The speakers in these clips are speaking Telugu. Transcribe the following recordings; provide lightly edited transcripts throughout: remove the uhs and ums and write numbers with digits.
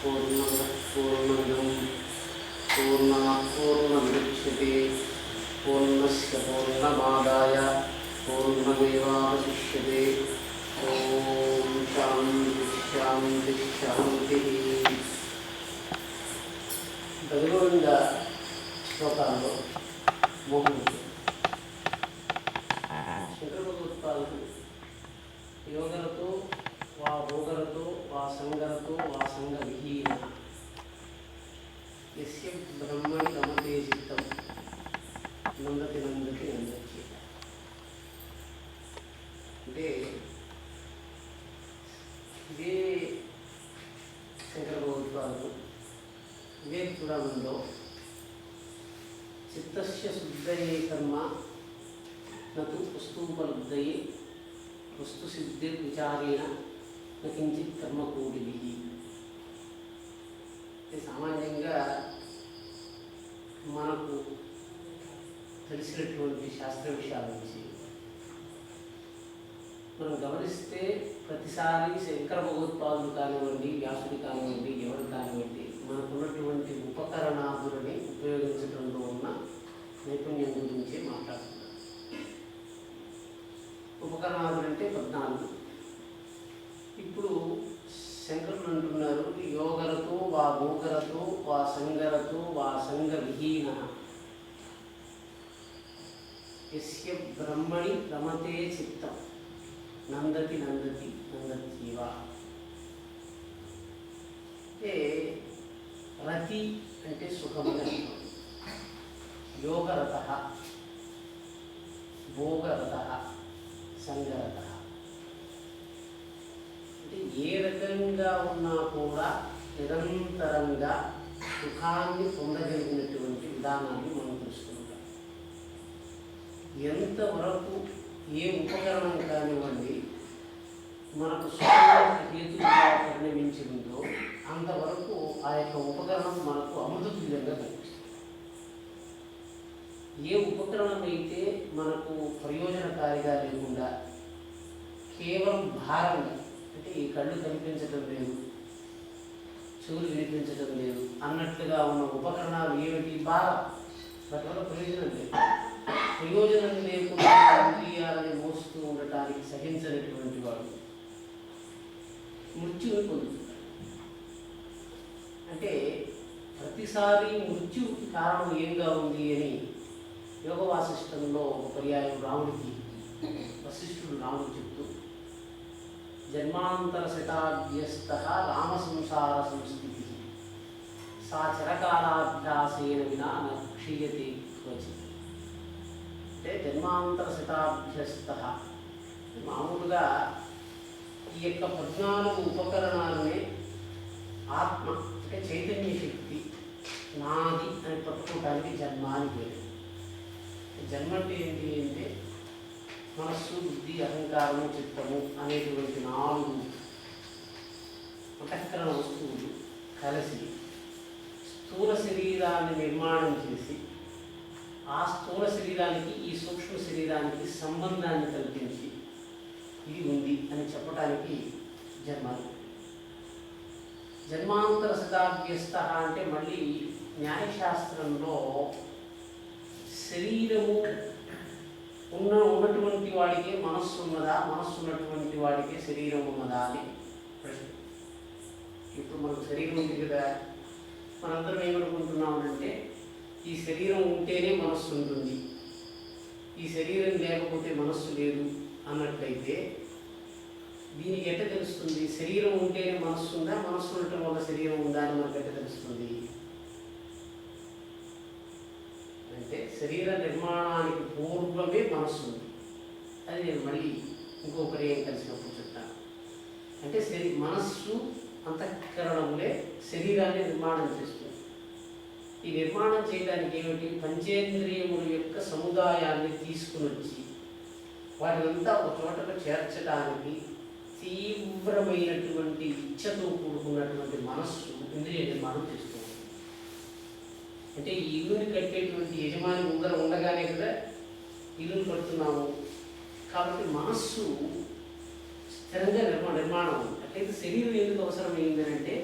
पूर्णमिदं पूर्णात् पूर्णमुदच्यते पूर्णस्य पूर्णमादाय पूर्णमेवावशिष्यते। ॐ शान्ति शान्तिः। గదిగోవింద శ్లోకాల్లో మోహనుడు శంకర భగవత్పాదులు యోగరతో వా భోగరతో వా సంగరతో వా సంగ విహీన యస్య బ్రహ్మణి రమతే చిత్తం నందతి నందతి నందతి. అంటే ఇదే శంకర భగవత్పాదులు ఇదే పురాణంలో చిత్తస్య శుద్ధయే కర్మ నతు వస్తూపలబ్ధయే వస్తు సిద్ధిర్విచారేణ నకించిత్ కర్మకూడిభిః. సామాన్యంగా మనకు తెలిసినటువంటి శాస్త్ర విషయాల నుంచి మనం గమనిస్తే ప్రతిసారి శంకర భగవత్పాదులు కానివ్వండి, వ్యాసుడు కానివ్వండి, ఎవరు కానివ్వండి మనకున్నటువంటి ఉపకరణాదులని ఉపయోగించడంలో ఉన్న నైపుణ్యం గురించే మాట్లాడుతున్నారు. ఉపకరణాదులు అంటే 14. ఇప్పుడు శంకరులు అంటున్నారు యోగరతో వా భోగరతో వా సంగరతో వా సంగ విహీన యస్య బ్రహ్మణి రమతే చిత్తం నందతి నందతి నందతీవ. అంటే రతి అంటే సుఖమని అర్థం. యోగరత, భోగరత, సంగరత అంటే ఏ రకంగా ఉన్నా కూడా నిరంతరంగా సుఖాన్ని పొందగలిగినటువంటి విధానాన్ని మనం తెలుసుకుంటాం. ఎంతవరకు ఏ ఉపకరణం కానివ్వండి మనకు సుఖానికి హేతువుగా పరిణమించి ఉందో అంతవరకు ఆ యొక్క ఉపకరణం మనకు అమృతతుల్యంగా కనిపిస్తుంది. ఏ ఉపకరణం అయితే మనకు ప్రయోజనకారిగా లేకుండా కేవలం భారంగా, అంటే ఈ కళ్ళు కనిపించడం లేదు, చెవులు వినిపించడం లేదు అన్నట్లుగా ఉన్న ఉపకరణాలు ఏమిటి? భారం. వాటి వల్ల ప్రయోజనం లేదు. ప్రయోజనం లేకుండా ఇంద్రియాలని మోస్తూ ఉండటానికి సహించినటువంటి వాడు మృత్యువుని పొందుతున్నాడు. అంటే ప్రతిసారి మృత్యువుకి కారణం ఏంగా ఉంది అని యోగ వాసిష్టంలో ఒక పర్యాయం రాముడికి వశిష్ఠుడు రాముడు చెప్తూ జన్మాంతర శతాభ్యస్త రామ సంసార సంస్థితి సా చిరకాలాభ్యాసేన వినా న క్షీయతే క్వచిత్. అంటే జన్మాంతర శతాభ్యస్త మామూలుగా ఈ యొక్క 14 ఉపకరణాలనే ఆత్మ అంటే చైతన్య శక్తి నాది అని పట్టుకోవడానికి జన్మ అని పేరు. జన్మ అంటే ఏంటి అంటే మనస్సు, బుద్ధి, అహంకారము, చిత్తము అనేటువంటి 4 అంతఃకరణ వస్తువులు కలిసి స్థూల శరీరాన్ని నిర్మాణం చేసి ఆ స్థూల శరీరానికి ఈ సూక్ష్మ శరీరానికి సంబంధాన్ని కల్పించి ఇది ఉంది అని చెప్పడానికి జన్మ. జన్మాంతర శతాభ్యస్త అంటే మళ్ళీ న్యాయశాస్త్రంలో శరీరము ఉన్నటువంటి వాడికే మనస్సు ఉన్నదా, మనస్సు ఉన్నటువంటి వాడికే శరీరం ఉన్నదా అని ప్రశ్న. ఇప్పుడు మనకు శరీరం ఉంది కదా, మనందరం ఏమనుకుంటున్నామంటే ఈ శరీరం ఉంటేనే మనస్సు ఉంటుంది, ఈ శరీరం లేకపోతే మనస్సు లేదు అన్నట్లయితే దీనికి ఎట్ట తెలుస్తుంది? శరీరం ఉంటేనే మనస్సు ఉందా, మనస్సు ఉండటం వల్ల శరీరం ఉందా అని మనకు ఎట్ట తెలుస్తుంది? అంటే శరీర నిర్మాణానికి పూర్వమే మనస్సు ఉంది. అది నేను మళ్ళీ ఇంకో పర్యాయం కలిసినప్పుడు చెప్తాను. అంటే మనస్సు అంతఃకరణములే శరీరాన్ని నిర్మాణం చేస్తుంది. ఈ నిర్మాణం చేయడానికి ఏమిటి? పంచేంద్రియముల యొక్క సముదాయాన్ని తీసుకుని వచ్చి వాటినంతా ఒక చోటకు చేర్చడానికి తీవ్రమైనటువంటి ఇచ్ఛతో కూడుకున్నటువంటి మనస్సు ఇంద్రియ నిర్మాణం చేస్తుంది. అంటే ఈ ఇల్లుని కట్టేటువంటి యజమాని ముందర ఉండగానే కదా ఇల్లుని కడుతున్నాము. కాబట్టి మనస్సు స్థిరంగా నిర్మాణం ఉంది. అట్లయితే శరీరం ఎందుకు అవసరమైంది అంటే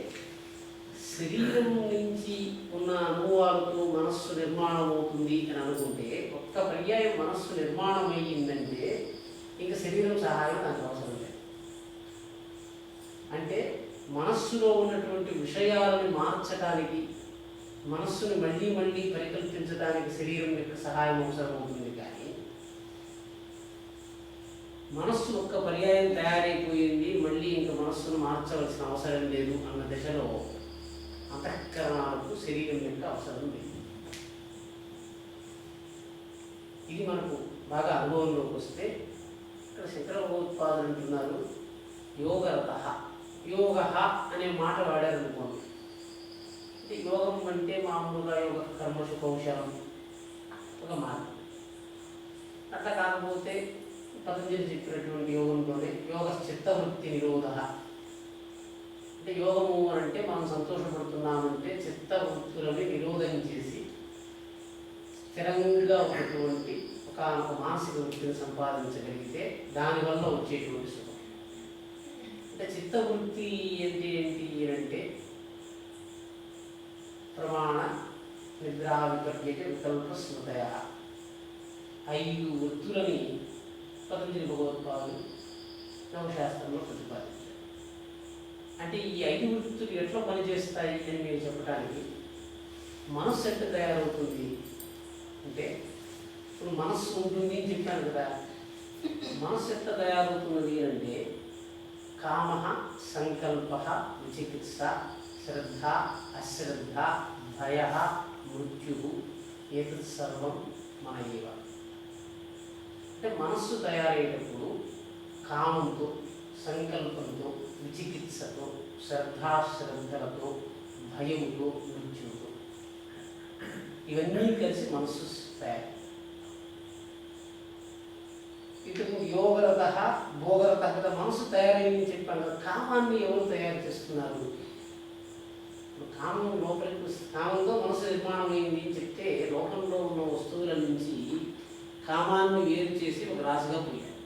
శరీరం నుంచి ఉన్న అనుభవాలతో మనస్సు నిర్మాణం అవుతుంది అని అనుకుంటే ఒక్క పర్యాయం మనస్సు నిర్మాణం అయ్యిందంటే ఇంకా శరీరం సహాయం నాకు అవసరం లేదు. అంటే మనస్సులో ఉన్నటువంటి విషయాలను మార్చడానికి, మనస్సును మళ్ళీ మళ్ళీ పరికల్పించడానికి శరీరం యొక్క సహాయం అవసరం అవుతుంది. కానీ మనస్సు ఒక్క పర్యాయం తయారైపోయింది, మళ్ళీ ఇంకా మనస్సును మార్చవలసిన అవసరం లేదు అన్న దశలో అంతఃకరణాలకు శరీరం యొక్క అవసరం లేదు. ఇది మనకు బాగా అనుభవంలోకి వస్తే ఇక్కడ శంకర భగవత్పాదులు అంటున్నారు యోగరత. యోగ అనే మాట వాడారనుకోండి, అంటే యోగం అంటే మామూలుగా యోగ కర్మసు కౌశలం ఒక మాట. అట్లా కాకపోతే పతంజలి చెప్పినటువంటి యోగంలోనే యోగ చిత్తవృత్తి నిరోధ, అంటే యోగము అంటే మనం సంతోషపడుతున్నామంటే చిత్తవృత్తులని నిరోధం చేసి స్థిరంగా ఉన్నటువంటి ఒక మానసిక వృత్తిని సంపాదించగలిగితే దానివల్ల వచ్చేటువంటి సుఖం. అంటే చిత్తవృత్తి ఏంటి అంటే ప్రమాణ నిద్రా విపర్యక వికల్ప స్మృతయ 5 వృత్తులని పతంజలి భగవత్పాదులు నవశాస్త్రంలో ప్రతిపాదించారు. అంటే ఈ 5 వృత్తులు ఎట్లా పనిచేస్తాయి అని మీరు చెప్పడానికి మనస్సు ఎట్లా తయారవుతుంది అంటే, ఇప్పుడు మనస్సు ఉంటుంది అని చెప్పాను కదా, మనస్సు ఎట్లా తయారవుతున్నది అంటే కామ, సంకల్ప, విచికిత్స, శ్రద్ధ, అశ్రద్ధ, భయ, మృత్యు ఏతత్ సర్వం మన ఏవ. అంటే మనస్సు తయారయ్యేటప్పుడు కామంతో, సంకల్పంతో, విచికిత్సతో, శ్రద్ధలతో, భయంతో, మృత్యుతో, ఇవన్నీ కలిసి మనస్సు తయారు. ఇటు యోగరత, భోగరత కదా మనసు తయారైందని చెప్పాను కదా. కామాన్ని ఎవరు తయారు చేస్తున్నారు? కామం లోపలికి, కామంతో మనసు నిర్మాణం అయింది అని చెప్తే లోకంలో ఉన్న వస్తువుల నుంచి కామాన్ని వేరు చేసి ఒక రాశిగా పోయారు,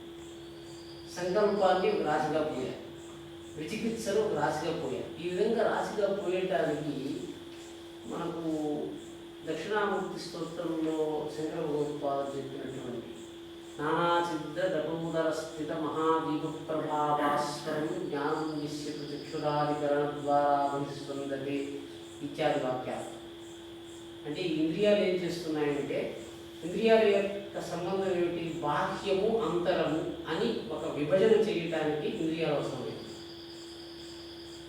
సంకల్పాన్ని ఒక రాశిగా పోయారు, విచికిత్సలు ఒక రాశిగా పోయారు. ఈ విధంగా రాశిగా పోయడానికి మనకు దక్షిణామూర్తి స్తోత్రంలో శంకర భగవత్పాదులు చెప్పినటువంటి నానాచిద్ర దటోదర స్థిత మహాదీప ప్రభావాస్వరం జ్ఞానం నిశ్చిత చక్షురాధికరణ ద్వారా బహిస్పందతే ఇత్యాది వాక్యాలు. అంటే ఇంద్రియాలు ఏం చేస్తున్నాయంటే, ఇంద్రియాల యొక్క సంబంధం ఏమిటి? బాహ్యము, అంతరము అని ఒక విభజన చేయడానికి ఇంద్రియాలు అవసరమైంది.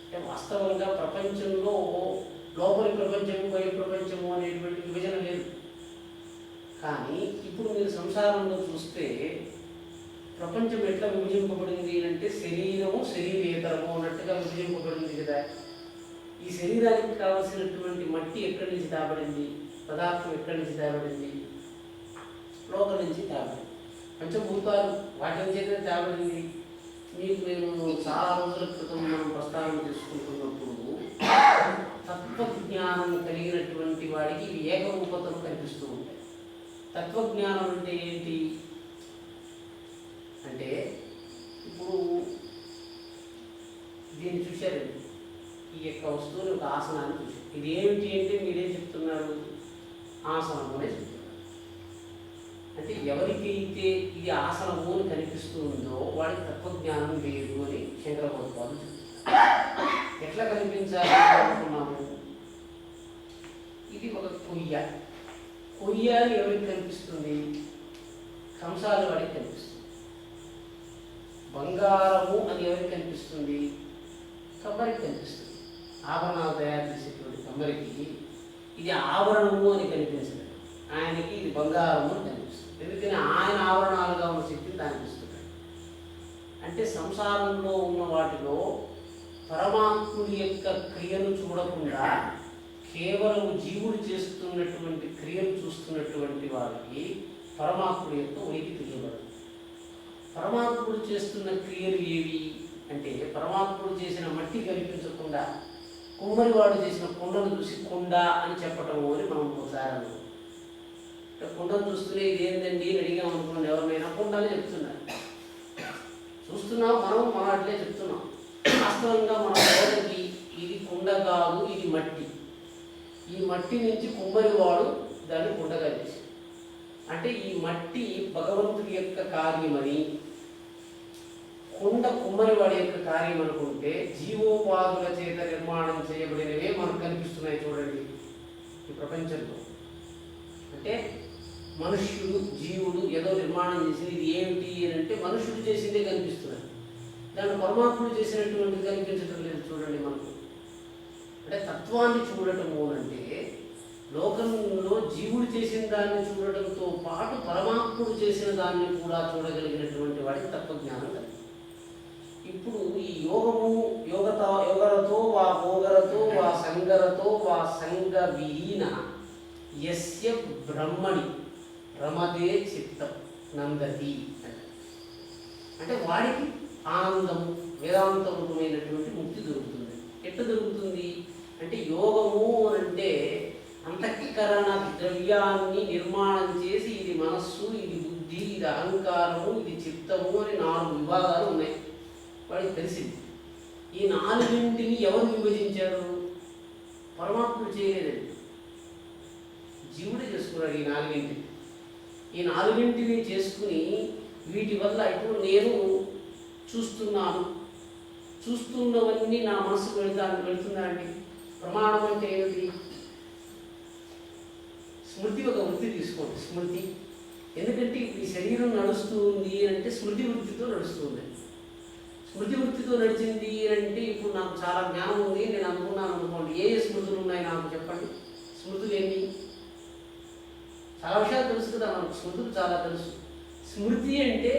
అంటే వాస్తవంగా ప్రపంచంలో లోపలి ప్రపంచము, బయట ప్రపంచము అనేటువంటి విభజన లేదు. కానీ ఇప్పుడు మీరు సంసారంలో చూస్తే ప్రపంచం ఎట్లా విభజింపబడింది అంటే శరీరము, శరీరేతరము అన్నట్టుగా విభజింపబడింది కదా. ఈ శరీరానికి కావలసినటువంటి మట్టి ఎక్కడి నుంచి తేబడింది? పదార్థం ఎక్కడి నుంచి తేబడింది? లోకం నుంచి తేబడింది. పంచభూతాలు వాటి నుంచైతే తేబడింది. మీకు నేను చాలా రోజుల క్రితం మనం ప్రస్తావన చేసుకుంటున్నప్పుడు తత్వజ్ఞానం కలిగినటువంటి వాడికి ఇవి ఏకరూపతలు కనిపిస్తూ ఉంటాయి. తత్వజ్ఞానం అంటే ఏంటి అంటే, ఇప్పుడు దీన్ని చూశారండి, ఈ యొక్క వస్తువుని ఒక ఆసనాన్ని చూశారు. ఇది ఏమిటి అంటే మీరేం చెప్తున్నారు? ఆసనము అనే చెప్తున్నారు. అంటే ఎవరికైతే ఇది ఆసనము అని కనిపిస్తూ ఉందో వాడికి తత్వజ్ఞానం లేదు అని శంకర భగవత్పాదులు చెప్తున్నారు. ఎట్లా కనిపించాలి అనుకున్నాము? ఇది ఒక కొయ్య. కొయ్య అని ఎవరికి కనిపిస్తుంది? కంసాలు వాడికి కనిపిస్తుంది. బంగారము అని ఎవరికి కనిపిస్తుంది? కమ్మరికి కనిపిస్తుంది. ఆభరణాలు తయారు చేసేటువంటి కమ్మరికి ఇది ఆభరణము అని కనిపించదు, ఆయనకి ఇది బంగారము అని కనిపిస్తుంది. ఎందుకని ఆయన ఆభరణాలుగా ఉన్న శక్తిని దానికి ఇస్తున్నాడు. అంటే సంసారంలో ఉన్న వాటిలో పరమాత్ముడి యొక్క క్రియను చూడకుండా కేవలం జీవుడు చేస్తున్నటువంటి క్రియలు చూస్తున్నటువంటి వారికి పరమాత్ముడి యొక్క ఉనికి తెలియబడదు. పరమాత్ముడు చేస్తున్న క్రియలు ఏవి అంటే, పరమాత్ముడు చేసిన మట్టి కనిపించకుండా కుమ్మరివాడు చేసిన కుండను చూసి కుండ అని చెప్పటము అని మనం ఒకసారి అనుకున్నాం. కుండను చూస్తూనే ఇది ఏందండి అని అడిగాం అనుకోండి, ఎవరినైనా కుండ అని చెప్తున్నారు. చూస్తున్న చెప్తున్నాం, మనం అట్లే చెప్తున్నాం. వాస్తవంగా మన బోధకి ఇది కుండ కాదు, ఇది మట్టి. ఈ మట్టి నుంచి కుమ్మరివాడు దాన్ని కుండగా చేశాడు. అంటే ఈ మట్టి భగవంతుడి యొక్క కార్యమని, కుండ కుమ్మరివాడి యొక్క కార్యం అనుకుంటే జీవోపాధుల చేత నిర్మాణం చేయబడినవే మనకు కనిపిస్తున్నాయి. చూడండి ఈ ప్రపంచంలో. అంటే మనుష్యుడు, జీవుడు ఏదో నిర్మాణం చేసింది. ఇది ఏమిటి అని అంటే మనుష్యుడు చేసిందే కనిపిస్తున్నది. దాన్ని పరమాత్ముడు చేసినటువంటిది కనిపించడం లేదు. చూడండి మనకు. అంటే తత్వాన్ని చూడటము అంటే లోకంలో జీవుడు చేసిన దాన్ని చూడటంతో పాటు పరమాత్ముడు చేసిన దాన్ని కూడా చూడగలిగినటువంటి వాడికి తత్వజ్ఞానం కలిగింది. ఇప్పుడు ఈ యోగము యోగరతో వా భోగరతో వా సంగరతో వా సంగ విహీన యస్య బ్రహ్మణి రమదే చిత్తం నందతి అంటే వాడికి ఆనందం, వేదాంత రూపమైనటువంటి ముక్తి దొరుకుతుంది. ఎట్లా దొరుకుతుంది అంటే యోగము అంటే అంతఃకరణ ద్రవ్యాన్ని నిర్మాణం చేసి ఇది మనస్సు, ఇది బుద్ధి, ఇది అహంకారము, ఇది చిత్తము అని 4 విభాగాలు ఉన్నాయి. వాడికి తెలిసింది. ఈ 4ంటిని ఎవరు విభజించారు? పరమాత్ముడు చేయలేదండి, జీవుడే చేసుకున్నాడు ఈ 4ంటిని. ఈ 4ంటిని చేసుకుని వీటి వల్ల ఇప్పుడు నేను చూస్తున్నవన్నీ నా మనసుకు వెళుతుందా అండి? ప్రమాణం అంటే ఏమిటి? స్మృతి. ఒక వృత్తి తీసుకోండి, స్మృతి. ఎందుకంటే ఈ శరీరం నడుస్తుంది అంటే స్మృతి వృత్తితో నడుస్తుంది. స్మృతి వృత్తితో నడిచింది అంటే ఇప్పుడు నాకు చాలా జ్ఞానం ఉంది, నేను అనుకున్నాను అనుకోండి. ఏ స్మృతులు ఉన్నాయి నాకు చెప్పండి? స్మృతులు ఎన్ని? చాలా విషయాలు తెలుసు కదా మనకు, స్మృతులు చాలా తెలుసు. స్మృతి అంటే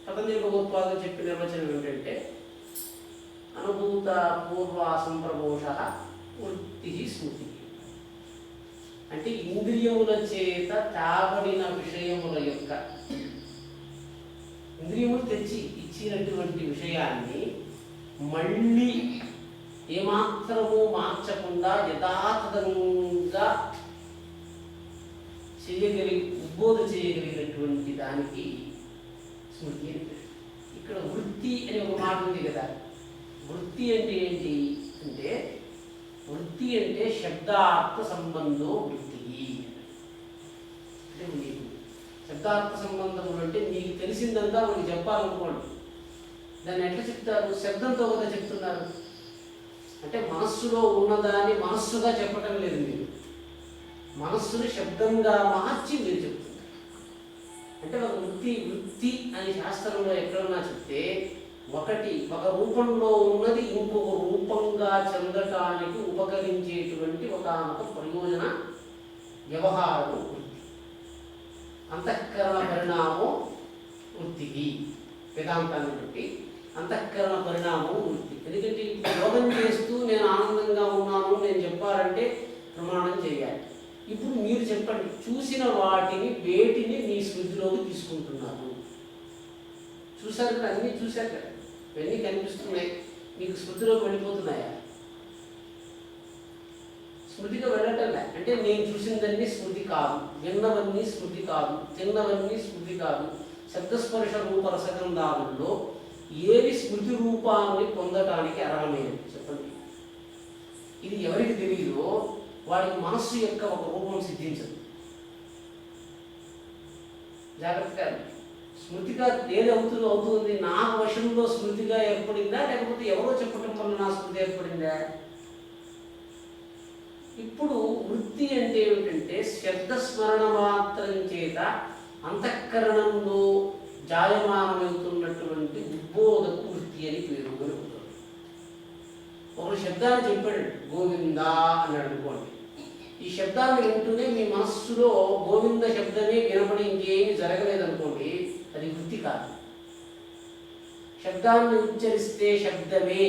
పతంజలి భగవత్పాదులు చెప్పిన నిర్వచనం ఏంటంటే అనుభూత పూర్వ సంప్రమోష వృత్తి స్మృతి. అంటే ఇంద్రియముల చేత తాబడిన విషయముల యొక్క, ఇంద్రియములు తెచ్చి ఇచ్చినటువంటి విషయాన్ని మళ్ళీ ఏమాత్రము మార్చకుండా యథాతథంగా ఉద్బోధ చేయగలిగినటువంటి దానికి స్మృతి అని పేరు. ఇక్కడ వృత్తి అనే ఒక మాట ఉంది కదా. వృత్తి అంటే ఏంటి అంటే, వృత్తి అంటే శబ్దార్థ సంబంధం వృత్తి. అంటే మీకు శబ్దార్థ సంబంధములు అంటే మీకు తెలిసిందంతా మనకి చెప్పాలనుకోండి. దాన్ని ఎట్లా చెప్తారు? శబ్దంతో కదా చెప్తున్నారు. అంటే మనస్సులో ఉన్నదాన్ని మనస్సుగా చెప్పటం లేదు మీరు, మనస్సుని శబ్దంగా మార్చి మీరు చెప్తున్నారు. అంటే ఒక వృత్తి అని శాస్త్రంలో ఎక్కడన్నా చెప్తే ఒక రూపంలో ఉన్నది ఇంకొక రూపంగా చెందటానికి ఉపకరించేటువంటి ఒక ప్రయోజన వ్యవహారం వృత్తి. అంతఃకరణ పరిణామం వృత్తికి, వేదాంతాన్ని బట్టి అంతఃకరణ పరిణామం వృత్తి. ఎందుకంటే ఇప్పుడు యోగం చేస్తూ నేను ఆనందంగా ఉన్నాను నేను చెప్పాలంటే ప్రమాణం చేయాలి. ఇప్పుడు మీరు చెప్పండి, చూసిన వాటిని వేటిని మీ స్మృతిలోకి తీసుకుంటున్నారు? చూశారు కదా, అన్నీ చూశారు కదా, ఇవన్నీ కనిపిస్తున్నాయి, మీకు స్మృతిలోకి వెళ్ళిపోతున్నాయా? స్మృతిగా వెళ్ళటంలే. అంటే నేను చూసిందన్నీ స్మృతి కాదు, విన్నవన్నీ స్మృతి కాదు, తిన్నవన్నీ స్మృతి కాదు. శబ్దస్పర్శ రూప రసగంధాలలో ఏవి స్మృతి రూపాన్ని పొందటానికి అర్హమైనది చెప్పండి? ఇది ఎవరికి తెలియదో వాడికి మనస్సు యొక్క ఒక రూపం సిద్ధించదు. జాగ్రత్తగా స్మృతిగా ఏది అవుతుంది, నా వశంలో స్మృతిగా ఏర్పడిందా లేకపోతే ఎవరో చెప్పటం వల్ల నా స్మృతి ఏర్పడిందా? ఇప్పుడు వృత్తి అంటే ఏమిటంటే శబ్దస్మరణ మాత్రం చేత అంతఃకరణంలో జాయమానమవుతున్నటువంటి ఉద్బోధకు వృత్తి అని పేరు. ఒకరు శబ్దాన్ని చెప్పాడు, గోవిందా అన్నాడు అనుకోండి. ఈ శబ్దాన్ని వింటూనే మీ మనస్సులో గోవింద శబ్దమే వినపడి ఇంకేమీ జరగలేదనుకోండి, అది వృత్తి కాదు. శబ్దాన్ని ఉచ్చరిస్తే శబ్దమే,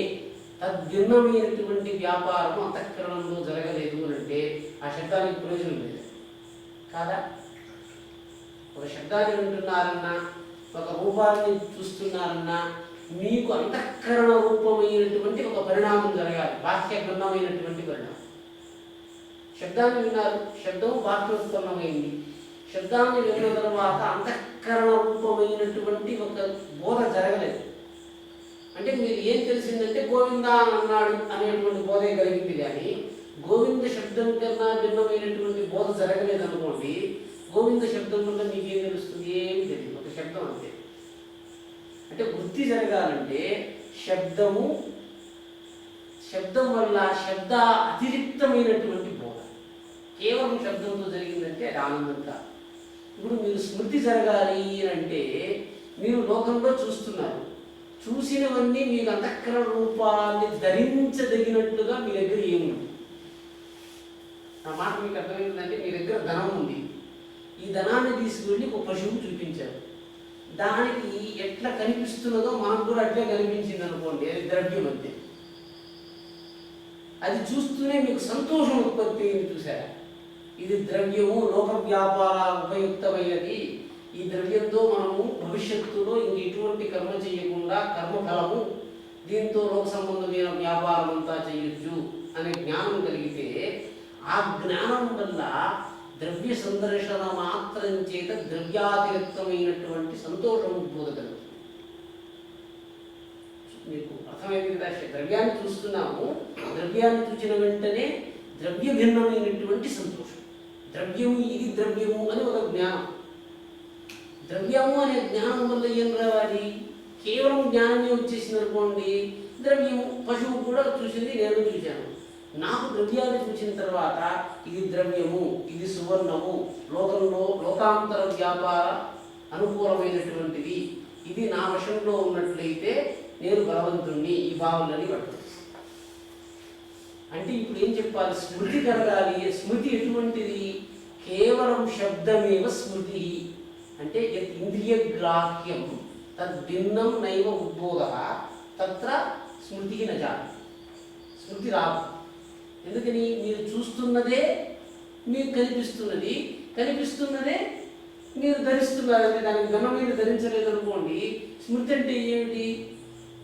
తద్భిన్నమైనటువంటి వ్యాపారం అంతఃకరణంలో జరగలేదు అని అంటే ఆ శబ్దానికి ప్రయోజనం లేదు కాదా? ఒక శబ్దాన్ని వింటున్నారన్నా, ఒక రూపాన్ని చూస్తున్నారన్నా మీకు అంతఃకరణ రూపమైనటువంటి ఒక పరిణామం జరగాలి, బాహ్య భిన్నమైనటువంటి పరిణామం. శబ్దాన్ని విన్నారు, శబ్దం బాహ్యోత్పన్నమైంది. శబ్దాన్ని విన్న తర్వాత అంతఃకరణ రూపమైనటువంటి ఒక బోధ జరగలేదు. అంటే మీరు ఏం తెలిసిందంటే గోవిందా అని అన్నాడు అనేటువంటి బోధే కలిగింది, కానీ గోవింద శబ్దం కన్నా భిన్నమైనటువంటి బోధ జరగలేదు అనుకోండి. గోవింద శబ్దం వల్ల మీకేం తెలుస్తుంది? ఏమి తెలియదు, ఒక శబ్దం అంతే. అంటే వృత్తి జరగాలంటే శబ్దం వల్ల శబ్ద అతిరిక్తమైనటువంటి బోధ. కేవలం శబ్దంతో జరిగిందంటే అది ఆనందంగా. ఇప్పుడు మీరు స్మృతి జరగాలి అంటే మీరు లోకంలో చూస్తున్నారు, చూసినవన్నీ మీకు అంతఃకరణ రూపాన్ని ధరించదగినట్లుగా మీ దగ్గర ఏముంది? ఆ మాట మీకు అర్థమైందంటే మీ దగ్గర ధనం ఉంది, ఈ ధనాన్ని తీసుకువెళ్ళి ఒక పశువుకు చూపించారు, దానికి ఎట్లా కనిపిస్తున్నదో మనకు కూడా అట్లే కనిపించింది అనుకోండి, అది ద్రవ్యం అంతే. అది చూస్తూనే మీకు సంతోషం ఉత్పత్తి అయింది, చూసారా? ఇది ద్రవ్యము, లోక వ్యాపార ఉపయుక్తమైనది. ఈ ద్రవ్యంతో మనము భవిష్యత్తులో ఇంక ఎటువంటి కర్మ చేయకుండా కర్మఫలము దీంతో లోక సంబంధమైన వ్యాపారం అంతా చేయొచ్చు అనే జ్ఞానం కలిగితే, ఆ జ్ఞానం వల్ల ద్రవ్య సందర్శన మాత్రం చేత ద్రవ్యాతిరిక్తమైనటువంటి సంతోషం ఉద్బోధకలుగుతుంది. మీకు అర్థమైంది కదా? ద్రవ్యాన్ని చూస్తున్నాము, ద్రవ్యాన్ని చూసిన వెంటనే ద్రవ్య భిన్నమైనటువంటి సంతోషం. ద్రవ్యము, ఇది ద్రవ్యము అని ఒక జ్ఞానం. ద్రవ్యము అనే జ్ఞానం వల్ల ఏం రావాలి? కేవలం జ్ఞానమే వచ్చేసింది అనుకోండి, ద్రవ్యము. పశువు కూడా చూసింది, నేను చూశాను. నాకు ద్రవ్యాన్ని చూసిన తర్వాత ఇది ద్రవ్యము, ఇది సువర్ణము, లోకంలో లోకాంతర వ్యాపార అనుకూలమైనటువంటిది, ఇది నా వశంలో ఉన్నట్లయితే నేను బలవంతుణ్ణి, ఈ భావనని పడుతుంది. అంటే ఇప్పుడు ఏం చెప్పాలి? స్మృతి కలగాలి. స్మృతి ఎటువంటిది? కేవలం శబ్దమేవ స్మృతి. అంటే ఇంద్రియ గ్రాహ్యం తద్భిన్నం నైవ ఉద్బోధ తత్ర స్మృతి నజాతి. స్మృతి రాదు. ఎందుకని? మీరు చూస్తున్నదే మీకు కనిపిస్తున్నది, కనిపిస్తున్నదే మీరు ధరిస్తున్నారు. అంటే దానికి ఘనమైన ధరించలేదు అనుకోండి. స్మృతి అంటే ఏమిటి?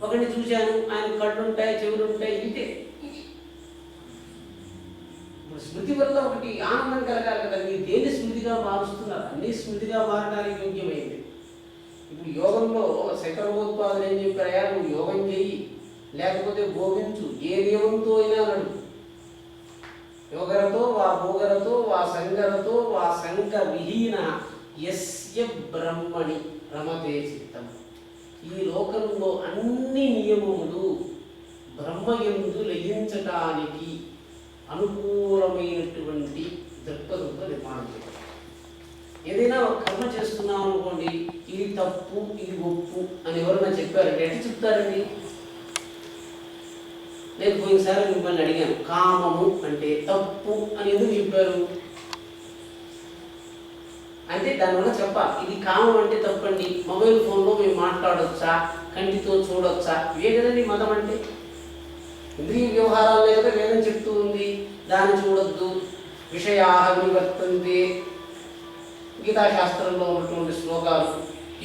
ఒకరిని చూశాను, ఆయన కళ్ళు ఉంటాయి, చెవులు ఉంటాయి, ఇంతే. స్మృతి వల్ల ఒకటి ఆనందం కలగాలి కదా. మీరు దేన్ని స్మృతిగా మారుస్తున్నారు? అన్ని స్మృతిగా మారడానికి యోగ్యమైంది. ఇప్పుడు యోగంలో శంకరోత్పాదన ఏం చెప్పారయా? నువ్వు యోగం చేయి, లేకపోతే భోగించు, ఏ నియమంతో అయినా నడు. యోగరతో వా భోగరతో వా సంగరతో వా సంగ విహీన యస్య బ్రహ్మణి రమతే చిత్తం. ఈ లోకంలో అన్ని నియమములు బ్రహ్మయందు లయించటానికి అనుకూలమైనటువంటి దృక్పథంతో నిర్మాణం చేయాలి. ఏదైనా ఒక కర్మ చేస్తున్నాం అనుకోండి, ఇది తప్పు, ఇది ఒప్పు అని ఎవరైనా చెప్పారంటే ఎట్లా చెప్తారండి? నేను పోయినసారి మిమ్మల్ని అడిగాను, కామము అంటే తప్పు అని ఎందుకు చెప్పారు అంటే దానివల్ల చెప్పాలి. ఇది కామం అంటే తప్పండి, మొబైల్ ఫోన్లో మేము మాట్లాడొచ్చా, కంటితో చూడొచ్చా, ఇవే కదండి మతం అంటే. ఇంద్రియ వ్యవహారాలే కదా వేదం చెప్తూ ఉంది. దాన్ని చూడొద్దు, విషయాః వివర్తంతే, గీతాశాస్త్రంలో ఉన్నటువంటి శ్లోకాలు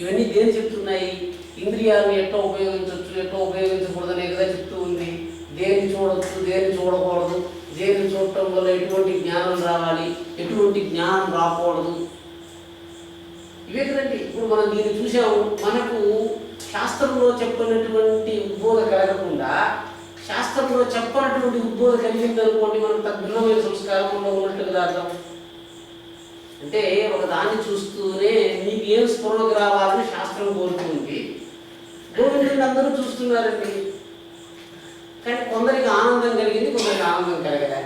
ఇవన్నీ దేని చెప్తున్నాయి? ఇంద్రియాలను ఎట్లా ఉపయోగించవచ్చు, ఎట్లా ఉపయోగించకూడదనే కదా చెప్తూ ఉంది. దేన్ని చూడొచ్చు, దేన్ని చూడకూడదు, దేన్ని చూడటం వల్ల ఎటువంటి జ్ఞానం రావాలి, ఎటువంటి జ్ఞానం రాకూడదు, ఇవే కదండి. ఇప్పుడు మనం దీన్ని చూసాము, మనకు శాస్త్రంలో చెప్పినటువంటి ఉద్బోధ కలగకుండా శాస్త్రంలో చెప్పనటువంటి ఉద్బోధ కలిగింది అనుకోండి, మనకు తద్భిన్నమైన సంస్కారంలో ఉన్నట్టు కదా అర్థం. అంటే ఒక దాన్ని చూస్తూనే మీకు ఏం స్ఫురణకు రావాలని శాస్త్రం కోరుతుంది. గోవిందుని అందరూ చూస్తున్నారండి, కానీ కొందరికి ఆనందం కలిగింది, కొందరికి ఆనందం కలగలే.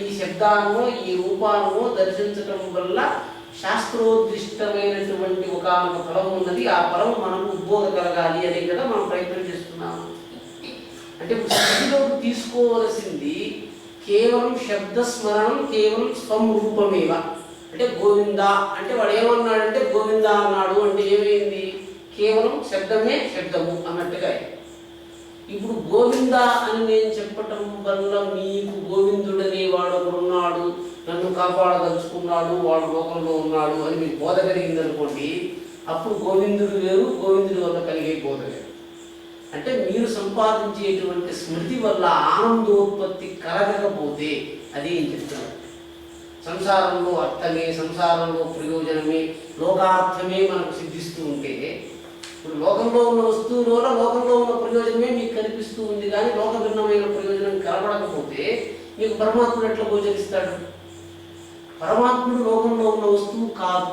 ఈ శబ్దానో ఈ రూపానో దర్శించటం వల్ల శాస్త్రోద్దిష్టమైనటువంటి ఒక ఫలం ఉన్నది. ఆ ఫలం మనకు ఉద్బోధ కలగాలి అనే కదా మనం ప్రయత్నం చేస్తున్నాము. అంటే సృష్టిలోకి తీసుకోవలసింది కేవలం శబ్దస్మరణం, కేవలం స్వం రూపమేవ. అంటే గోవిందా అంటే వాడు ఏమన్నాడంటే గోవిందా అన్నాడు అంటే ఏమైంది? కేవలం శబ్దమే శబ్దము అన్నట్టుగా. ఇప్పుడు గోవిందా అని నేను చెప్పటం వల్ల మీకు గోవిందుడనే వాడు ఉన్నాడు, నన్ను కాపాడదలుచుకున్నాడు, వాడు లోకంలో ఉన్నాడు అని మీకు బోధ కలిగింది అనుకోండి. అప్పుడు గోవిందుడు వేరు, గోవిందుడి వల్ల కలిగే బోధ వేరు. అంటే మీరు సంపాదించేటువంటి స్మృతి వల్ల ఆనందోత్పత్తి కలగకపోతే అది ఏం చెప్తున్నారు? సంసారంలో అర్థమే, సంసారంలో ప్రయోజనమే, లోకార్థమే మనకు సిద్ధిస్తూ ఉంటే, ఇప్పుడు లోకంలో ఉన్న వస్తువులో లోకంలో ఉన్న ప్రయోజనమే మీకు కనిపిస్తూ ఉంది, కానీ లోక భిన్నమైన ప్రయోజనం కనబడకపోతే మీకు పరమాత్ముడు ఎట్లా గోచరిస్తాడు? పరమాత్ముడు లోకంలో ఉన్న వస్తువు కాదు.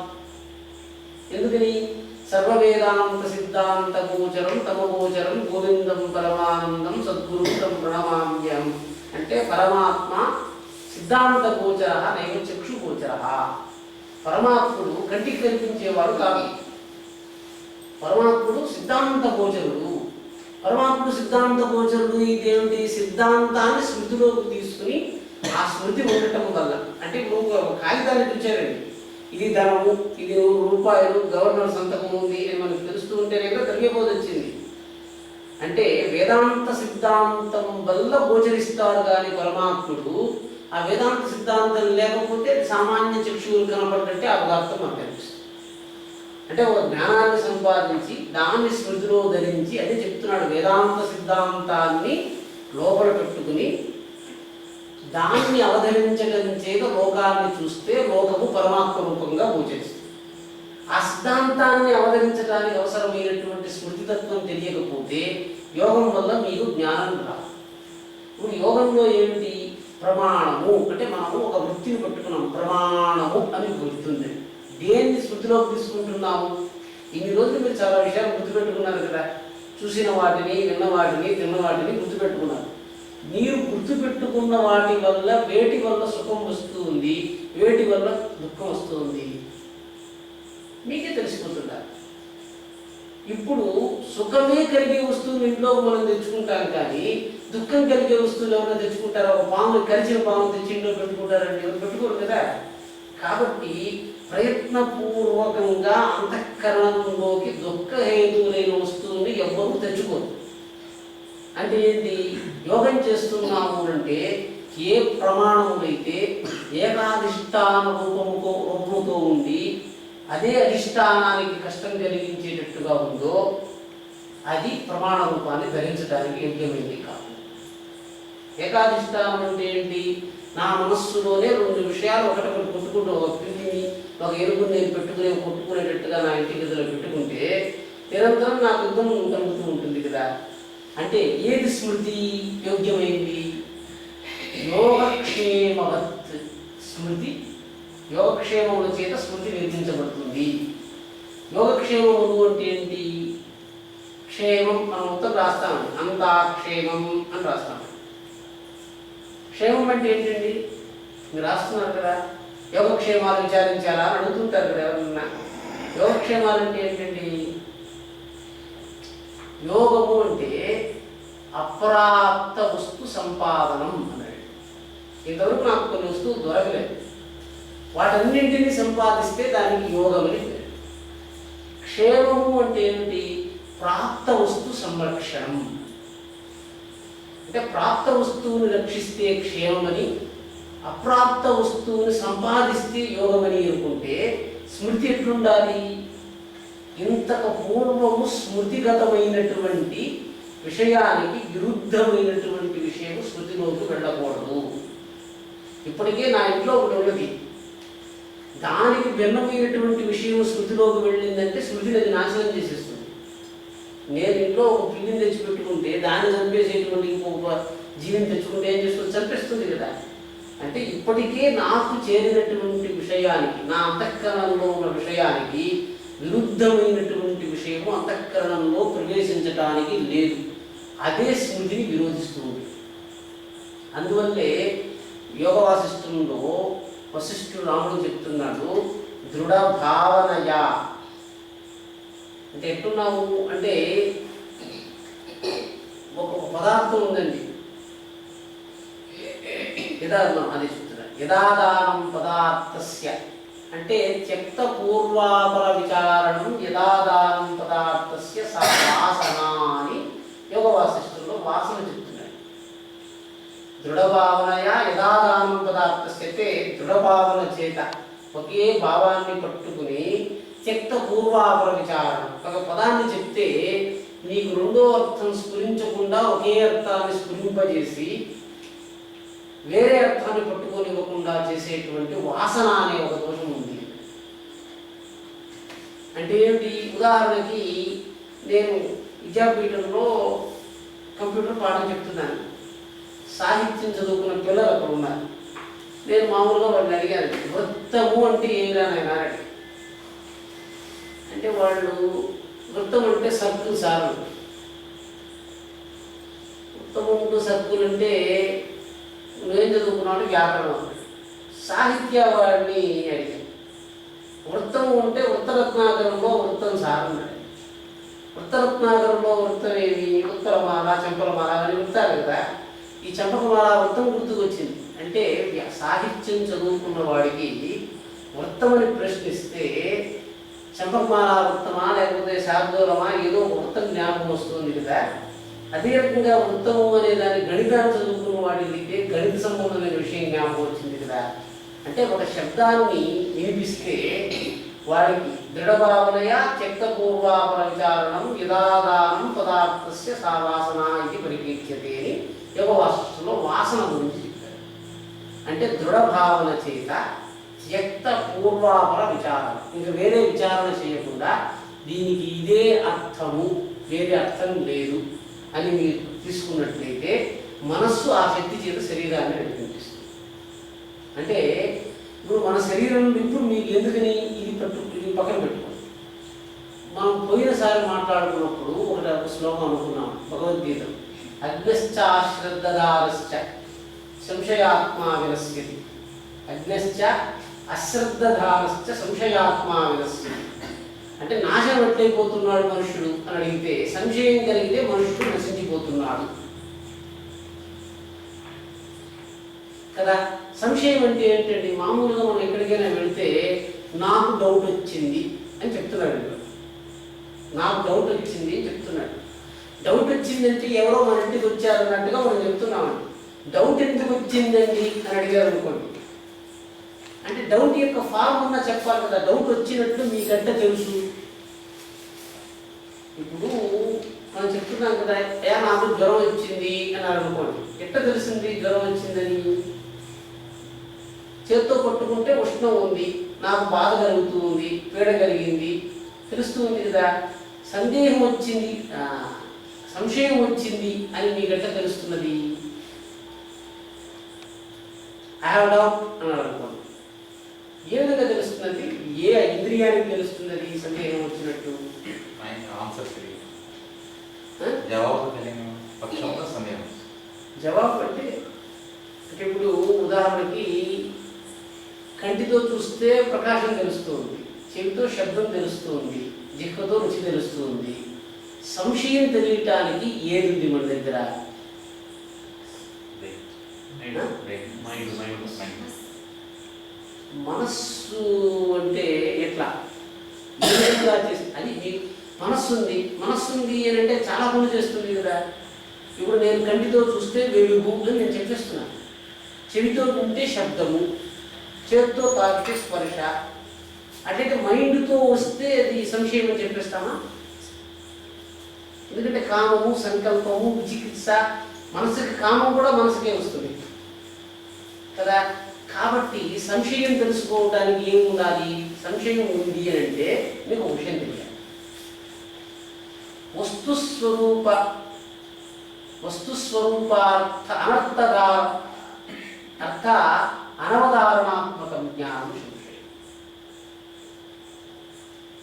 ఎందుకని? సర్వవేదాంత సిద్ధాంత గోచరం తమగోచరం గోవిందం పరమానందం సద్గురు తం ప్రణమామ్యం. అంటే పరమాత్మ సిద్ధాంత గోచర నైవ చక్షు గోచర. పరమాత్ముడు కంటికి కనిపించేవాడు కాదు. పరమాత్ముడు సిద్ధాంత గోచరుడు. పరమాత్ముడు సిద్ధాంత గోచరుడు. ఇదేమిటి? సిద్ధాంతాన్ని స్మృతిలోకి తీసుకుని ఆ స్మృతి ఉండటం వల్ల, అంటే ఇప్పుడు కాగితాన్ని చూచారండి, ఇది ధనము, ఇది 100 రూపాయలు, గవర్నర్ సంతకం ఉంది అని మనకు తెలుస్తూ ఉంటేనే కదా ద్రవ్యబోధ వచ్చింది. అంటే వేదాంత సిద్ధాంతం వల్ల గోచరిస్తాడు కానీ పరమాత్ముడు ఆ వేదాంత సిద్ధాంతం లేకపోతే సామాన్య చక్షువులు కనపడ్డంటే ఆ పదార్థం మనకు కనిపిస్తుంది. అంటే ఒక జ్ఞానాన్ని సంపాదించి దాన్ని స్మృతిలో ధరించి అదే చెప్తున్నాడు. వేదాంత సిద్ధాంతాన్ని లోపల పెట్టుకుని దాన్ని అవధరించడం చేత లోకాన్ని చూస్తే లోకము పరమాత్మ రూపంగా గోచరిస్తుంది. ఆ సిద్ధాంతాన్ని అవధరించడానికి అవసరమైనటువంటి స్మృతితత్వం తెలియకపోతే యోగం వల్ల మీకు జ్ఞానం రాదు. ఇప్పుడు యోగంలో ఏమిటి? ప్రమాణము అంటే మనము ఒక వృత్తిని పట్టుకున్నాము, ప్రమాణము అని గుర్తుంది. దేన్ని స్మృతిలోకి తీసుకుంటున్నాము? ఇన్ని రోజులు మీరు చాలా విషయాలు గుర్తుపెట్టుకున్నారు కదా, చూసిన వాటిని, విన్న వాటిని, తిన్న వాటిని గుర్తుపెట్టుకున్నారు. మీరు గుర్తుపెట్టుకున్న వాటి వల్ల వేటి వల్ల సుఖం వస్తుంది, వేటి వల్ల దుఃఖం వస్తుంది మీకే తెలిసిపోతుందా? ఇప్పుడు సుఖమే కలిగే వస్తువులు ఇంట్లో మనం తెచ్చుకుంటాం, కానీ దుఃఖం కలిగే వస్తువులు ఎవరైనా తెచ్చుకుంటారా? ఒక పాము, కరిచిన పాము తెచ్చి ఇంట్లో పెట్టుకుంటారండి, ఎవరు పెట్టుకోరు కదా. కాబట్టి ప్రయత్నపూర్వకంగా అంతఃకరణంలోకి దుఃఖహేతువులైన వస్తువుని ఎవ్వరూ తెచ్చుకోరు. అంటే ఏంటి? యోగం చేస్తున్నాము అంటే ఏ ప్రమాణములైతే ఏకాధిష్టాన రూపముతో ఉండి అదే అధిష్టానానికి కష్టం కలిగించేటట్టుగా ఉందో అది ప్రమాణ రూపాన్ని ధరించడానికి యోగ్యమైంది కాదు. ఏకాధిష్టానం అంటే ఏంటి? నా మనస్సులోనే 2 విషయాలు ఒకటొకటి కొట్టుకుంటూ, ఒక పిల్లిని ఒక ఎలుగుని నేను కొట్టుకునేటట్టుగా నా ఇంటి గదిలో పెట్టుకుంటే నిరంతరం నాకు యుద్ధం కలుగుతూ ఉంటుంది కదా. అంటే ఏది స్మృతి యోగ్యమైంది? యోగక్షేమవత్ స్మృతి. యోగక్షేమముల చేత స్మృతి నిర్మించబడుతుంది. యోగక్షేమములు అంటే ఏంటి? క్షేమం మనం మొత్తం రాస్తామండి, అంతా క్షేమం అని రాస్తాం. క్షేమం అంటే ఏంటండి? మీరు రాస్తున్నారు కదా, యోగక్షేమాలు విచారించాలా అని అడుగుతుంటారు కదా ఎవరన్నా. యోగక్షేమాలు అంటే ఏంటండి? యోగము అంటే అప్రాప్త వస్తు సంపాదనం అన్నాడు. ఇంతవరకు నాకు కొన్ని వస్తువులు దొరకలేదు, వాటన్నింటినీ సంపాదిస్తే దానికి యోగం అని పేరు. క్షేమము అంటే ఏమిటి? ప్రాప్త వస్తు సంరక్షణం. అంటే ప్రాప్త వస్తువుని రక్షిస్తే క్షేమమని, అప్రాప్త వస్తువుని సంపాదిస్తే యోగమని అనుకుంటే స్మృతి ఎట్లుండాలి? ఇంతకు పూర్వము స్మృతిగతమైనటువంటి విషయానికి విరుద్ధమైనటువంటి విషయం స్మృతిలోకి వెళ్ళకూడదు. ఇప్పటికే నా ఇంట్లో ఒకటి ఉన్నది, దానికి భిన్నమైనటువంటి విషయం స్మృతిలోకి వెళ్ళిందంటే స్మృతిని అది నాశనం చేసేస్తుంది. నేను ఇంట్లో ఒక పిల్లిని తెచ్చిపెట్టుకుంటే దాన్ని చంపేసేటువంటి ఇంకొక జీవిని తెచ్చుకుంటే ఏం చేస్తుంది? చంపేస్తుంది కదా. అంటే ఇప్పటికే నాకు చేరినటువంటి విషయానికి, నా అంతఃకరణంలో ఉన్న విషయానికి విరుద్ధమైనటువంటి విషయము అంతఃకరణంలో ప్రవేశించటానికి లేదు. అదే స్మృతిని విరోధిస్తుంది. అందువల్లే యోగ వాసిష్ఠంలో వశిష్ఠుడు రాముడు చెప్తున్నాడు, దృఢ భావనయా. అంటే ఎట్టున్నావు అంటే ఒక పదార్థం ఉందండి, యదాదానం, అది చెప్తున్నాడు. యదాదానం పదార్థస్య అంటే త్యక్త పూర్వాపర విచారణం యదాదానం పదార్థస్య వాసన అని యోగ వాసిష్ఠంలో వాసన చెప్తున్నాడు. దృఢభావనయా యదాదానం పదార్థస్య అంటే దృఢభావన చేత ఒకే భావాన్ని పట్టుకుని త్యక్త పూర్వాపర విచారణం. ఒక పదాన్ని చెప్తే నీకు రెండో అర్థం స్ఫురించకుండా ఒకే అర్థాన్ని స్ఫురింపజేసి వేరే అర్థాన్ని పట్టుకోనివ్వకుండా చేసేటువంటి వాసన అనే ఒక దోషం ఉంది. అంటే ఏమిటి? ఉదాహరణకి నేను విద్యాపీఠంలో కంప్యూటర్ పాఠం చెప్తున్నాను. సాహిత్యం చదువుకున్న పిల్లలు అక్కడ ఉన్నారు. నేను మామూలుగా వాళ్ళని అడిగాను, వృత్తము అంటే ఏమిరా నాయనా అని. అంటే వాళ్ళు వృత్తం అంటే సర్కిల్ సార్, వృత్తము సర్కిల్ అంటే నువ్వేం చదువుకున్నావు? వ్యాకరణం అన్నాడు. సాహిత్య వాడిని అడిగాను, వృత్తము అంటే ఉత్తరత్నాకరంలో వృత్తం సార్ అన్నాడు. ఉత్తరత్నాకరంలో వృత్తం ఏమి? ఉత్తరమాల, చెంపలమాల అని వృత్తాలు కదా. ఈ చెంపకమాల వృత్తం గుర్తుకొచ్చింది. అంటే సాహిత్యం చదువుకున్న వాడికి వృత్తమని ప్రశ్నిస్తే చెంపకమాల వృత్తమా లేకపోతే శార్దూలమా ఏదో వృత్తం జ్ఞాపకం వస్తుంది కదా. అదే రకంగా వృత్తము అనే దాన్ని గణితాన్ని చదువుకున్న వాడికి గణిత సంబంధమైన విషయం జ్ఞాపకం వచ్చింది కదా. అంటే ఒక శబ్దాన్ని వినిపిస్తే వాడికి దృఢభావనయ త్యక్తపూర్వాపర విచారణం యదాదానం పదార్థస్య సావాసన ఇది పరికీర్యతే అని యోగవాసిష్ఠంలో వాసన గురించి చెప్పారు. అంటే దృఢభావన చేత త్యక్త పూర్వాపర విచారణ, ఇంకా వేరే విచారణ చేయకుండా దీనికి ఇదే అర్థము, వేరే అర్థం లేదు అని మీరు తీసుకున్నట్లయితే మనస్సు ఆ శక్తి చేత శరీరాన్ని నడిపించేస్తుంది. అంటే ఇప్పుడు మన శరీరంలో ఇప్పుడు మీకు ఎందుకని ఇది పక్కన పెట్టుకోండి. మనం పోయినసారి మాట్లాడుకున్నప్పుడు ఒక శ్లోకం అనుకున్నాం భగవద్గీత, అగ్నిశ్చ అశ్రద్ధదారశ్చ సంశయాత్మా వినశ్యతి, అగ్నిశ్చ అశ్రద్ధధారశ్చ సంశయాత్మా వినశ్యతి. అంటే నాశనం ఎట్లయిపోతున్నాడు మనుషుడు అని అడిగితే సంశయం కలిగితే మనుషుడు నశించిపోతున్నాడు కదా. సంశయం అంటే ఏంటండి? మామూలుగా మనం ఎక్కడికైనా వెళితే నాకు డౌట్ వచ్చింది అని చెప్తున్నాడు. నాకు డౌట్ వచ్చింది అని చెప్తున్నాడు. డౌట్ వచ్చిందంటే ఎవరో మన ఇంటికి వచ్చారన్నట్టుగా మనం చెప్తున్నామండి. డౌట్ ఎందుకు వచ్చిందండి అని అడిగారు అనుకోండి, అంటే డౌట్ యొక్క ఫార్మ్ ఉన్నా చెప్పాలి కదా. డౌట్ వచ్చినట్టు మీకంటే తెలుసు. ఇప్పుడు మనం చెప్తున్నాం కదా, నాకు జ్వరం వచ్చింది అని అనుకోండి, ఎట్ట తెలిసింది జ్వరం వచ్చిందని? చేత్తో పట్టుకుంటే ఉష్ణం ఉంది, నాకు బాధ కలుగుతుంది, పీడ కలిగింది, తెలుస్తుంది కదా. సందేహం వచ్చింది, సంశయం వచ్చింది అని మీకంటే తెలుస్తున్నది. ఐ హావ్ డౌట్ అన్నాడు అనుకోండి, ఏ విధంగా తెలుస్తున్నది? ఏ ఇంద్రియానికి తెలుస్తున్నది సందేహం వచ్చినట్టు? జవాబు అంటే ఇప్పుడు ఉదాహరణకి కంటితో చూస్తే ప్రకాశం తెలుస్తుంది, చెవితో శబ్దం తెలుస్తుంది, జిహ్వతో రుచి తెలుస్తుంది. సంశయం తెలియటానికి ఏది ఉంది మన దగ్గర? మనస్సు. అంటే ఎట్లా అది మనస్సు ఉంది. మనస్సు ఉంది అని అంటే చాలా పనులు చేస్తుంది కదా. ఇప్పుడు నేను కంటితో చూస్తే వెలుగు అని నేను చెప్పేస్తున్నాను, చెవితో వింటే శబ్దము, చేతితో తాకితే స్పర్శ. అట్లయితే మైండ్తో వస్తే అది సంశయం అని చెప్పేస్తామా? ఎందుకంటే కామము, సంకల్పము, విచికిత్స, మనసుకి కామం కూడా మనసుకే వస్తుంది కదా. కాబట్టి సంశయం తెలుసుకోవడానికి ఏమి ఉండాలి? సంశయం ఉంది అని అంటే మీకు ఒక విషయం తెలియాలి. వస్తుస్వరూపార్థ అనవధారణాత్మక జ్ఞానం సంశయం.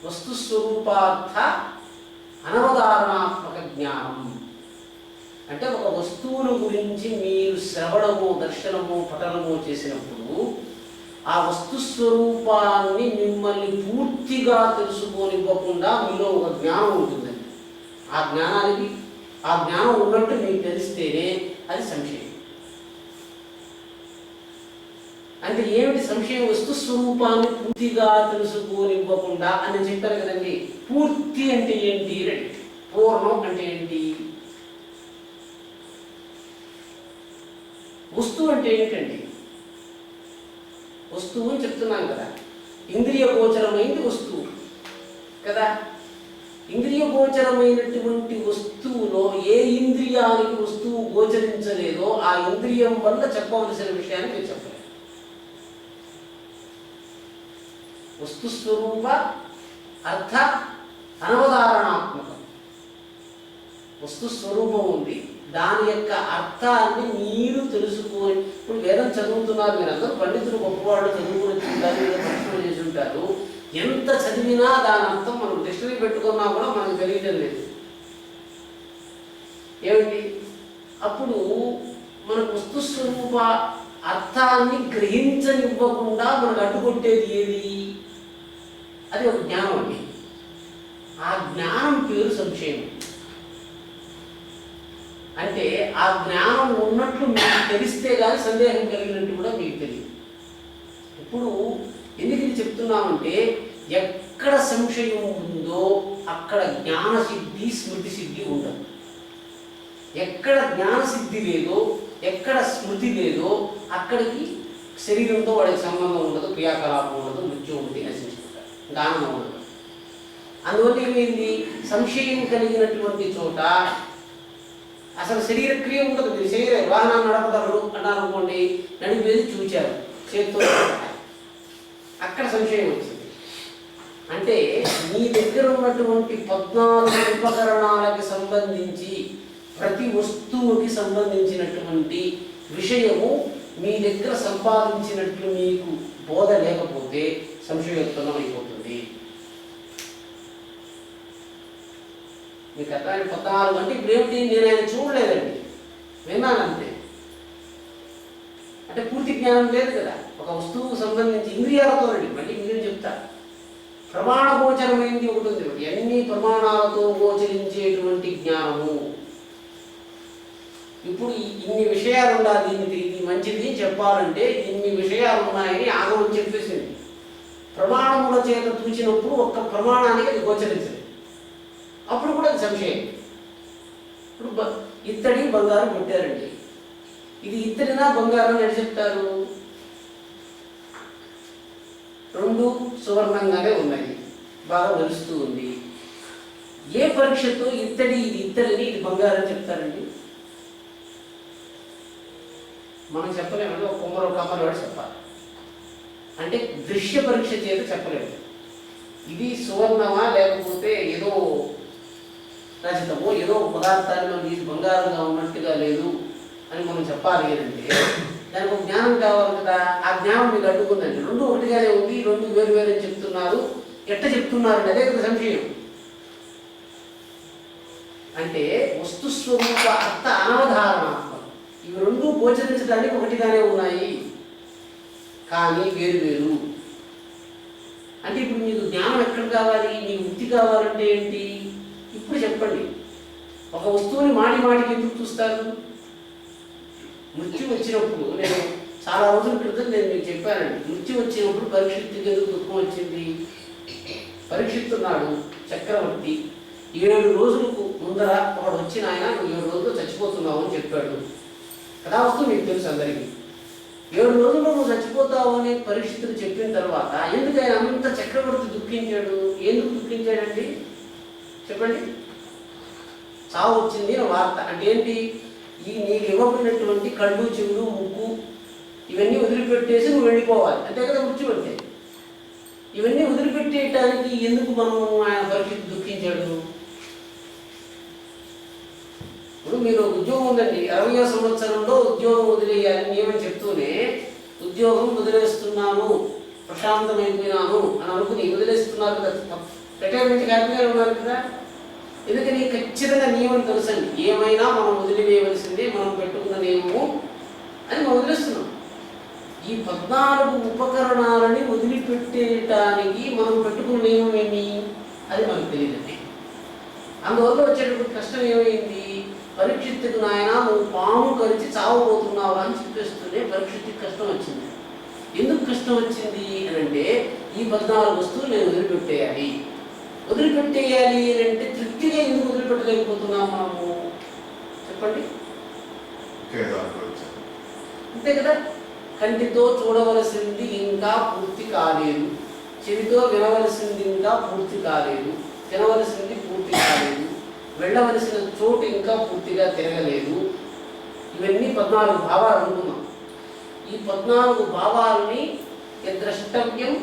వస్తుస్వరూపార్థ అనవధారణాత్మక జ్ఞానం అంటే ఒక వస్తువుల గురించి మీరు శ్రవణము, దర్శనము, పఠనము చేసినప్పుడు ఆ వస్తు స్వరూపాన్ని మిమ్మల్ని పూర్తిగా తెలుసుకోనివ్వకుండా మీలో ఒక జ్ఞానం ఉంటుందండి. ఆ జ్ఞానం ఉన్నట్టు మీకు తెలిస్తేనే అది సంశయం. అంటే ఏమిటి సంశయం? వస్తు స్వరూపాన్ని పూర్తిగా తెలుసుకోనివ్వకుండా అని చెప్పారు కదండి. పూర్తి అంటే ఏంటి? పూర్ణం అంటే ఏంటి? వస్తువు అంటే ఏంటండి? వస్తువు అని చెప్తున్నాం కదా. ఇంద్రియ గోచరమైంది వస్తువు కదా. ఇంద్రియ ఇంద్రియ గోచరమైనటువంటి వస్తువులో ఏ ఇంద్రియానికి వస్తువు గోచరించలేదో ఆ ఇంద్రియం వల్ల చెప్పవలసిన విషయాన్ని మీరు చెప్పలేదు. వస్తుస్వరూప అర్థ అనవధారణాత్మకం. వస్తుస్వరూపం ఉంది, దాని యొక్క అర్థాన్ని మీరు తెలుసుకొని, ఇప్పుడు వేదం చదువుతున్నారు, మీరు అందరూ పండితులు గొప్పవాళ్ళు చదువుకుని దాని మీద ప్రశ్నలు చేసి ఉంటారు. ఎంత చదివినా దాని అర్థం మనం డిక్షనరీ పెట్టుకున్నా కూడా మనకు తెలియటం లేదు. ఏమిటి? అప్పుడు మనకు వస్తుస్వరూప అర్థాన్ని గ్రహించనివ్వకుండా మనకు అడ్డుకొట్టేది ఏది? అది ఒక జ్ఞానం అండి. ఆ జ్ఞానం పేరు సంశయం. అంటే ఆ జ్ఞానం ఉన్నట్లు మీకు తెలిస్తే కానీ సందేహం కలిగినట్టు కూడా మీకు తెలియదు. ఇప్పుడు ఎందుకు ఇది చెప్తున్నామంటే, ఎక్కడ సంశయం ఉందో అక్కడ జ్ఞానసిద్ధి స్మృతి సిద్ధి ఉండదు. ఎక్కడ జ్ఞానసిద్ధి లేదో, ఎక్కడ స్మృతి లేదో అక్కడికి శరీరంతో వాడికి సంబంధం ఉండదు, క్రియాకలాపం ఉండదు, మృత్యు ఉంటుంది, నశించుకుంటారు, జ్ఞానం ఉండదు. అందువల్ల ఏమైంది? సంశయం కలిగినటువంటి చోట అసలు శరీర క్రియ ఉండదు. మీరు శరీర వాహనాన్ని నడపగలరు అన్నారు అనుకోండి, నడిపేది చూచారు, చేతితో అక్కడ సంశయం వచ్చింది. అంటే మీ దగ్గర ఉన్నటువంటి 14 ఉపకరణాలకు సంబంధించి ప్రతి వస్తువుకి సంబంధించినటువంటి విషయము మీ దగ్గర సంపాదించినట్లు మీకు బోధ లేకపోతే సంశయోత్పన్నం అయిపోతుంది. మీకు అర్థమైన 14 అంటే ఇప్పుడు ఏమిటి? నేను ఆయన చూడలేదండి, విన్నానంతే. అంటే పూర్తి జ్ఞానం లేదు కదా. ఒక వస్తువుకు సంబంధించి ఇంద్రియాలతో రండి, మళ్ళీ మీరు చెప్తా. ప్రమాణ గోచరమైంది ఒకటి ఉంది, అన్ని ప్రమాణాలతో గోచరించేటువంటి జ్ఞానము. ఇప్పుడు ఇన్ని విషయాలు ఉండాలి, ఇది మంచిది చెప్పాలంటే ఇన్ని విషయాలు ఉన్నాయని ఆగమం చెప్పేసింది. ప్రమాణముల చేత చూసినప్పుడు ఒక్క ప్రమాణానికి అది గోచరించదు, అప్పుడు కూడా అది సంశయం. ఇప్పుడు ఇత్తడి బంగారం పెట్టారండి, ఇది ఇత్తడినా బంగారం అని చెప్తారు? రెండు సువర్ణంగానే ఉన్నాయి, బాగా మెరుస్తూ ఉంది. ఏ పరీక్షతో ఇత్తడి ఇది ఇత్తడిని ఇది బంగారం చెప్తారండి? మనం చెప్పలేమంటే ఒక కొమ్మరు కమ్మరు వాడు చెప్పాలి. అంటే దృశ్య పరీక్ష చేత చెప్పలేము ఇది సువర్ణమా లేకపోతే ఏదో రజతమో ఏదో పదార్థాల్లో ఇది బంగారంగా ఉన్నట్టుగా లేదు అని మనం చెప్పాలి అంటే దానికి ఒక జ్ఞానం కావాలి కదా. ఆ జ్ఞానం మీకు అడ్డుకుందండి. రెండు ఒకటిగానే ఉంది, రెండు వేరు వేరు అని చెప్తున్నారు, ఎట్ట చెప్తున్నారండి? అదే కదా సంశయం. అంటే వస్తుస్వరూప అర్థ అనవధారణాత్మకం. ఇవి రెండు గోచరించడానికి ఒకటిగానే ఉన్నాయి కానీ వేరు వేరు. అంటే ఇప్పుడు మీకు జ్ఞానం ఎక్కడ కావాలి? మీకు ముక్తి కావాలంటే ఏంటి? ఇప్పుడు చెప్పండి. ఒక వస్తువుని మాటి మాటికి ఎందుకు చూస్తారు? మృత్యు వచ్చినప్పుడు, నేను చాలా రోజుల క్రితం నేను మీకు చెప్పానండి, మృత్యు వచ్చినప్పుడు పరీక్షిత్తుకి ఎందుకు దుఃఖం వచ్చింది? పరీక్షిస్తున్నాడు చక్రవర్తి, 7 రోజులకు ముందర ఒకడు వచ్చిన ఆయన నువ్వు 7 రోజుల్లో చచ్చిపోతున్నావు అని చెప్పాడు. కథావస్తువు మీకు తెలుసు అందరికీ. 7 రోజుల్లో నువ్వు చచ్చిపోతావు అని పరీక్షితులు చెప్పిన తర్వాత ఎందుకు ఆయన అంత చక్రవర్తి దుఃఖించాడు? ఎందుకు దుఃఖించాడండి చెప్పండి? చావు వచ్చింది అని వార్త అంటే ఏంటి? ఈ నీకు ఇవ్వబడినటువంటి కళ్ళు, చెవులు, ముక్కు ఇవన్నీ వదిలిపెట్టేసి నువ్వు వెళ్ళిపోవాలి, అంతే కదా మృత్యు అంటే. ఇవన్నీ వదిలిపెట్టేయటానికి ఎందుకు మనం ఆయన పరీక్షితు దుఃఖించాడు? ఇప్పుడు మీరు ఉద్యోగం ఉందండి, 60వ సంవత్సరంలో ఉద్యోగం వదిలేయాలని నియమం చెప్తూనే ఉద్యోగం వదిలేస్తున్నాను, ప్రశాంతమైపోయినాను అని అనుకుని వదిలేస్తున్నారు కదా. రిటైర్మెంట్ హ్యాపీగా ఉన్నారు కదా. ఎందుకని? ఖచ్చితంగా నియమం తెలుసండి, ఏమైనా మనం వదిలివేయవలసిందే, మనం పెట్టుకున్న నియమము అని మనం వదిలేస్తున్నాం. ఈ 14 ఉపకరణాలని వదిలిపెట్టేయటానికి మనం పెట్టుకున్న నియమం ఏమి? అది మనకు తెలియదండి. అందువల్ల వచ్చేటప్పుడు కష్టం ఏమైంది? పరీక్షిత్తుకు నాయన నువ్వు పాము కరిచి చావబోతున్నావు అని చెప్పేస్తూనే పరీక్షిత్తుకి కష్టం వచ్చింది. ఎందుకు కష్టం వచ్చింది అని అంటే, ఈ 14 వస్తువులు నేను వదిలిపెట్టేయాలి. వదిలిపెట్టేయాలి అని అంటే తృప్తిగా ఎందుకు వదిలిపెట్టలేకపోతున్నాం మనము చెప్పండి? అంతే కదా. కంటితో చూడవలసింది ఇంకా పూర్తి కాలేదు, చెవితో వినవలసింది ఇంకా పూర్తి కాలేదు, తినవలసింది పూర్తి కాలేదు, వెళ్ళవలసిన చోటు ఇంకా పూర్తిగా తిరగలేదు. ఇవన్నీ 14 భావాలు అనుకున్నాం. ఈ 14 భావాలని ద్రష్టవ్యం,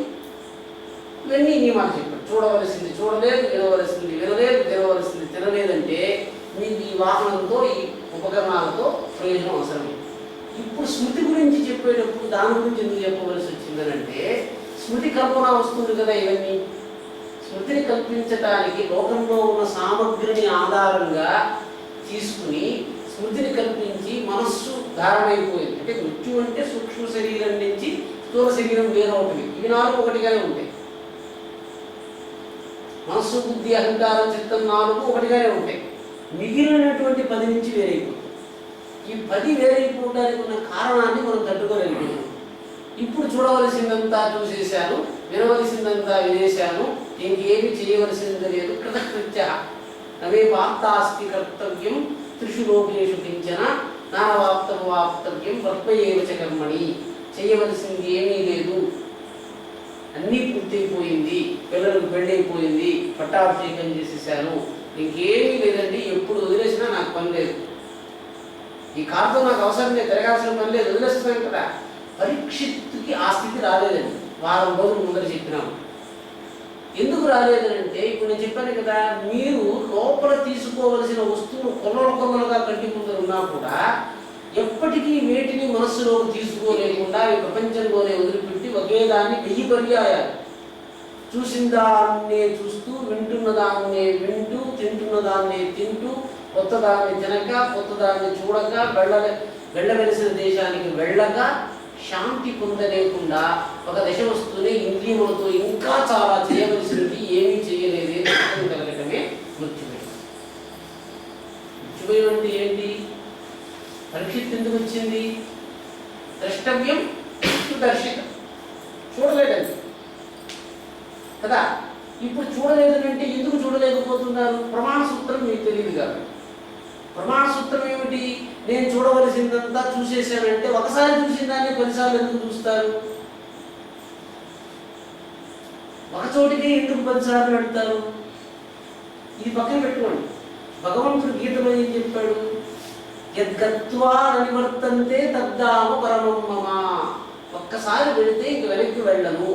ఇవన్నీ నియమాలు చెప్పాడు. చూడవలసింది చూడలేదు, వినవలసింది వినలేదు, తినవలసింది తినలేదంటే మీకు ఈ వాహనంతో, ఈ ఉపకరణాలతో ప్రయోజనం అవసరమే. ఇప్పుడు స్మృతి గురించి చెప్పేటప్పుడు దాని గురించి ఎందుకు చెప్పవలసి వచ్చిందనంటే, స్మృతి కల్పన వస్తుంది కదా. ఇవన్నీ స్మృతిని కల్పించడానికి లోకంలో ఉన్న సామగ్రిని ఆధారంగా తీసుకుని స్మృతిని కల్పించి మనస్సు ధారణైపోయింది. అంటే మృత్యు అంటే సూక్ష్మ శరీరం నుంచి స్థూల శరీరం వేరవుతుంది. ఇవి 4 ఒకటిగానే ఉంటాయి. మనస్సు, బుద్ధి, అహంకారం, చిత్తం 4 ఒకటిగానే ఉంటాయి. మిగిలినటువంటి 10 నుంచి వేరైపోతుంది. ఈ 10 వేరైపోవడానికి ఉన్న కారణాన్ని మనం తట్టుకోలేకపోతున్నాం. ఇప్పుడు చూడవలసిందంతా చూసేశాను, వినవలసిందంతా వినేశాను, ఇంకేమి చేయవలసింది లేదు. కృతకృత్య నవే వాప్తాస్తి కర్తవ్యం త్రిషు లోకేషు కించన నానవాప్తం వాప్తవ్యం వర్పయేవచ కర్మణి. చేయవలసింది ఏమీ లేదు, అన్నీ పూర్తయిపోయింది, పిల్లలకు పెళ్ళైపోయింది, పట్టాభిషేకం చేసేసాను, ఇంకేమీ లేదండి, ఎప్పుడు వదిలేసినా నాకు పని లేదు, ఈ కార్తో నాకు అవసరం లేదు, తిరగాల్సిన పని లేదు, వదిలేస్తున్నాను కదా. పరీక్షిత్తుకి ఆ స్థితి రాలేదండి. వారం రోజుల ముందర చెప్పినాము. ఎందుకు రాలేదంటే, ఇప్పుడు నేను చెప్పాను కదా, మీరు లోపల తీసుకోవలసిన వస్తువులు కొల్లలుగా కంటి ముందర ఉన్నా కూడా ఎప్పటికీ వేటిని మనస్సులోకి తీసుకోలేకుండా ఈ ప్రపంచంలోనే వదిలిపెట్టి ఒకే దాన్ని 1000 పర్యాయాలు చూసిన దాన్నే చూస్తూ, వింటున్న దాన్నే వింటూ, తింటున్న దాన్నే తింటూ, కొత్త దాన్ని తినక, కొత్త దాన్ని చూడక, వెళ్ళవలసిన దేశానికి వెళ్ళక, శాంతి పొందలేకుండా ఒక దశ వస్తూనే ఇంద్రియములతో ఇంకా చాలా చేయవలసినది ఏమీ చేయలేదే నష్టం కలగటమే మృత్యుభయం. మృత్యుభయం అంటే ఏంటి? పరీక్షిత్ ఎందుకు వచ్చింది? ద్రష్టవ్యం దర్శితం, చూడలేదండి కదా. ఇప్పుడు చూడలేదనంటే ఎందుకు చూడలేకపోతున్నారు? ప్రమాణ సూత్రం మీకు తెలియదు కాదు. ప్రమాణ సూత్రం ఏమిటి? నేను చూడవలసిందంతా చూసేసానంటే ఒకసారి చూసిన దాన్ని 10 సార్లు ఎందుకు చూస్తారు? ఒక చోటికి ఎందుకు 10 సార్లు పెడతారు? ఇది పక్కన పెట్టుకోండి. భగవంతుడు గీతలో ఏం చెప్పాడు? యద్గత్వా నివర్తంతే తద్దామ పరమం మమ. ఒక్కసారి వెళితే ఇంక వెనక్కి వెళ్ళను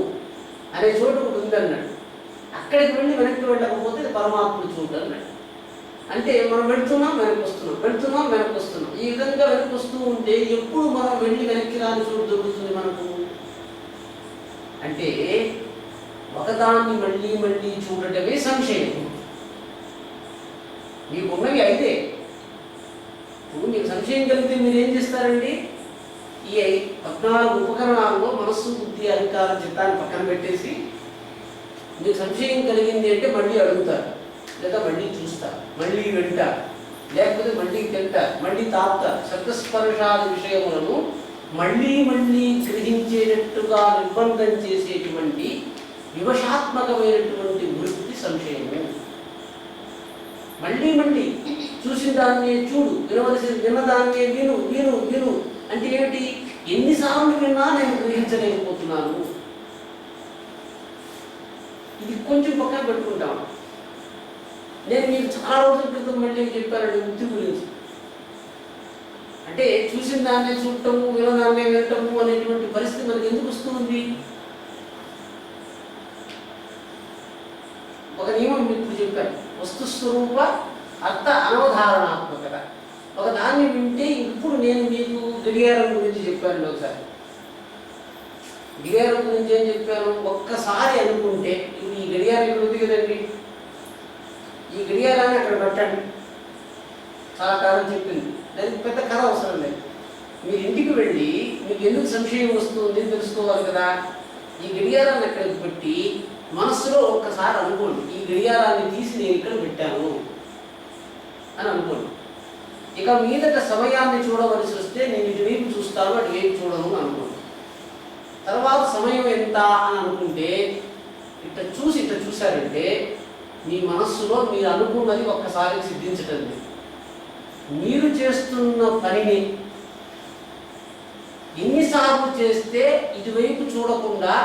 అనే చోటు ఒకటి ఉందన్నాడు. అక్కడికి వెళ్ళి వెనక్కి వెళ్ళకపోతే ఇది పరమాత్ముడు చోటు అన్నాడు. అంటే మనం వెళుతున్నాం, వెనక్కి వస్తున్నాం, వెళుతున్నాం, వెనక్కి వస్తున్నాం. ఈ విధంగా వెనక్కి వస్తూ ఉంటే ఎప్పుడు మనం వెళ్ళి వెనక్కి రాని చోటు దొరుకుతుంది మనకు? అంటే ఒకదాన్ని మళ్ళీ మళ్ళీ చూడటమే సంశయం. మీకున్నవి 5. ఇప్పుడు మీకు సంశయం కలిగితే మీరు ఏం చేస్తారండి? ఈ 14 ఉపకరణాల్లో మనస్సు, బుద్ధి, అహంకారం, చిత్తాన్ని పక్కన పెట్టేసి మీకు సంశయం కలిగింది అంటే మళ్ళీ అడుగుతారు, లేదా మళ్ళీ చూస్తారు, మళ్ళీ వింటారు, లేకపోతే మళ్ళీ తింటారు, మళ్ళీ తాగుతారు. శబ్దస్పర్శాది విషయములను మళ్ళీ మళ్ళీ గ్రహించేటట్టుగా నిర్బంధం చేసేటువంటి వివశాత్మకమైనటువంటి వృత్తి సంశయము. మళ్ళీ మళ్ళీ చూసిన దాన్నే చూడు, విన్నదాన్నే విను విను విను అంటే ఏమిటి? ఎన్నిసార్లు విన్నా నేను గ్రహించలేకపోతున్నాను. ఇది కొంచెం పక్కన పెట్టుకుంటాం. నేను మీకు చాలా రోజుల క్రితం మళ్ళీ చెప్పానండి వృత్తి గురించి. అంటే చూసిన దాన్నే చూడటము, వినదాన్నే వినటము అనేటువంటి పరిస్థితి మనకి ఎందుకు వస్తుంది? ఒక నియమం ఇప్పుడు చెప్పాను, వస్తుస్వరూప అర్థ అనవధారణాత్మకత. ఒక దాన్ని వింటే, ఇప్పుడు నేను మీకు గడియారం గురించి చెప్పాను. ఒకసారి గడియారం గురించి ఏం చెప్పాను? ఒక్కసారి అనుకుంటే, ఇది ఈ గడియారం ఇక్కడ ఉంది కదండి, ఈ గడియారాన్ని అక్కడ పెట్టండి. చాలా కాలం చెప్పింది, దానికి పెద్ద కథ అవసరం లేదు. మీరు ఇంటికి వెళ్ళి మీకు ఎందుకు సంశయం వస్తుంది తెలుసుకోవాలి కదా. ఈ గడియారాన్ని అక్కడికి పెట్టి మనస్సులో ఒక్కసారి అనుకోండి, ఈ గడియారాన్ని తీసి నేను ఇక్కడ పెట్టాను అని అనుకోండి. ఇక మీదట సమయాన్ని చూడవలసి వస్తే నేను ఇటువైపు చూస్తాను, అటువైపు చూడను అని అనుకోండి. తర్వాత సమయం ఎంత అని అనుకుంటే ఇట్లా చూశారంటే మీ మనస్సులో మీరు అనుకున్నది ఒక్కసారి సిద్ధించటం లేదు. మీరు చేస్తున్న పనిని ఎన్నిసార్లు చేస్తే ఇటువైపు చూడకుండా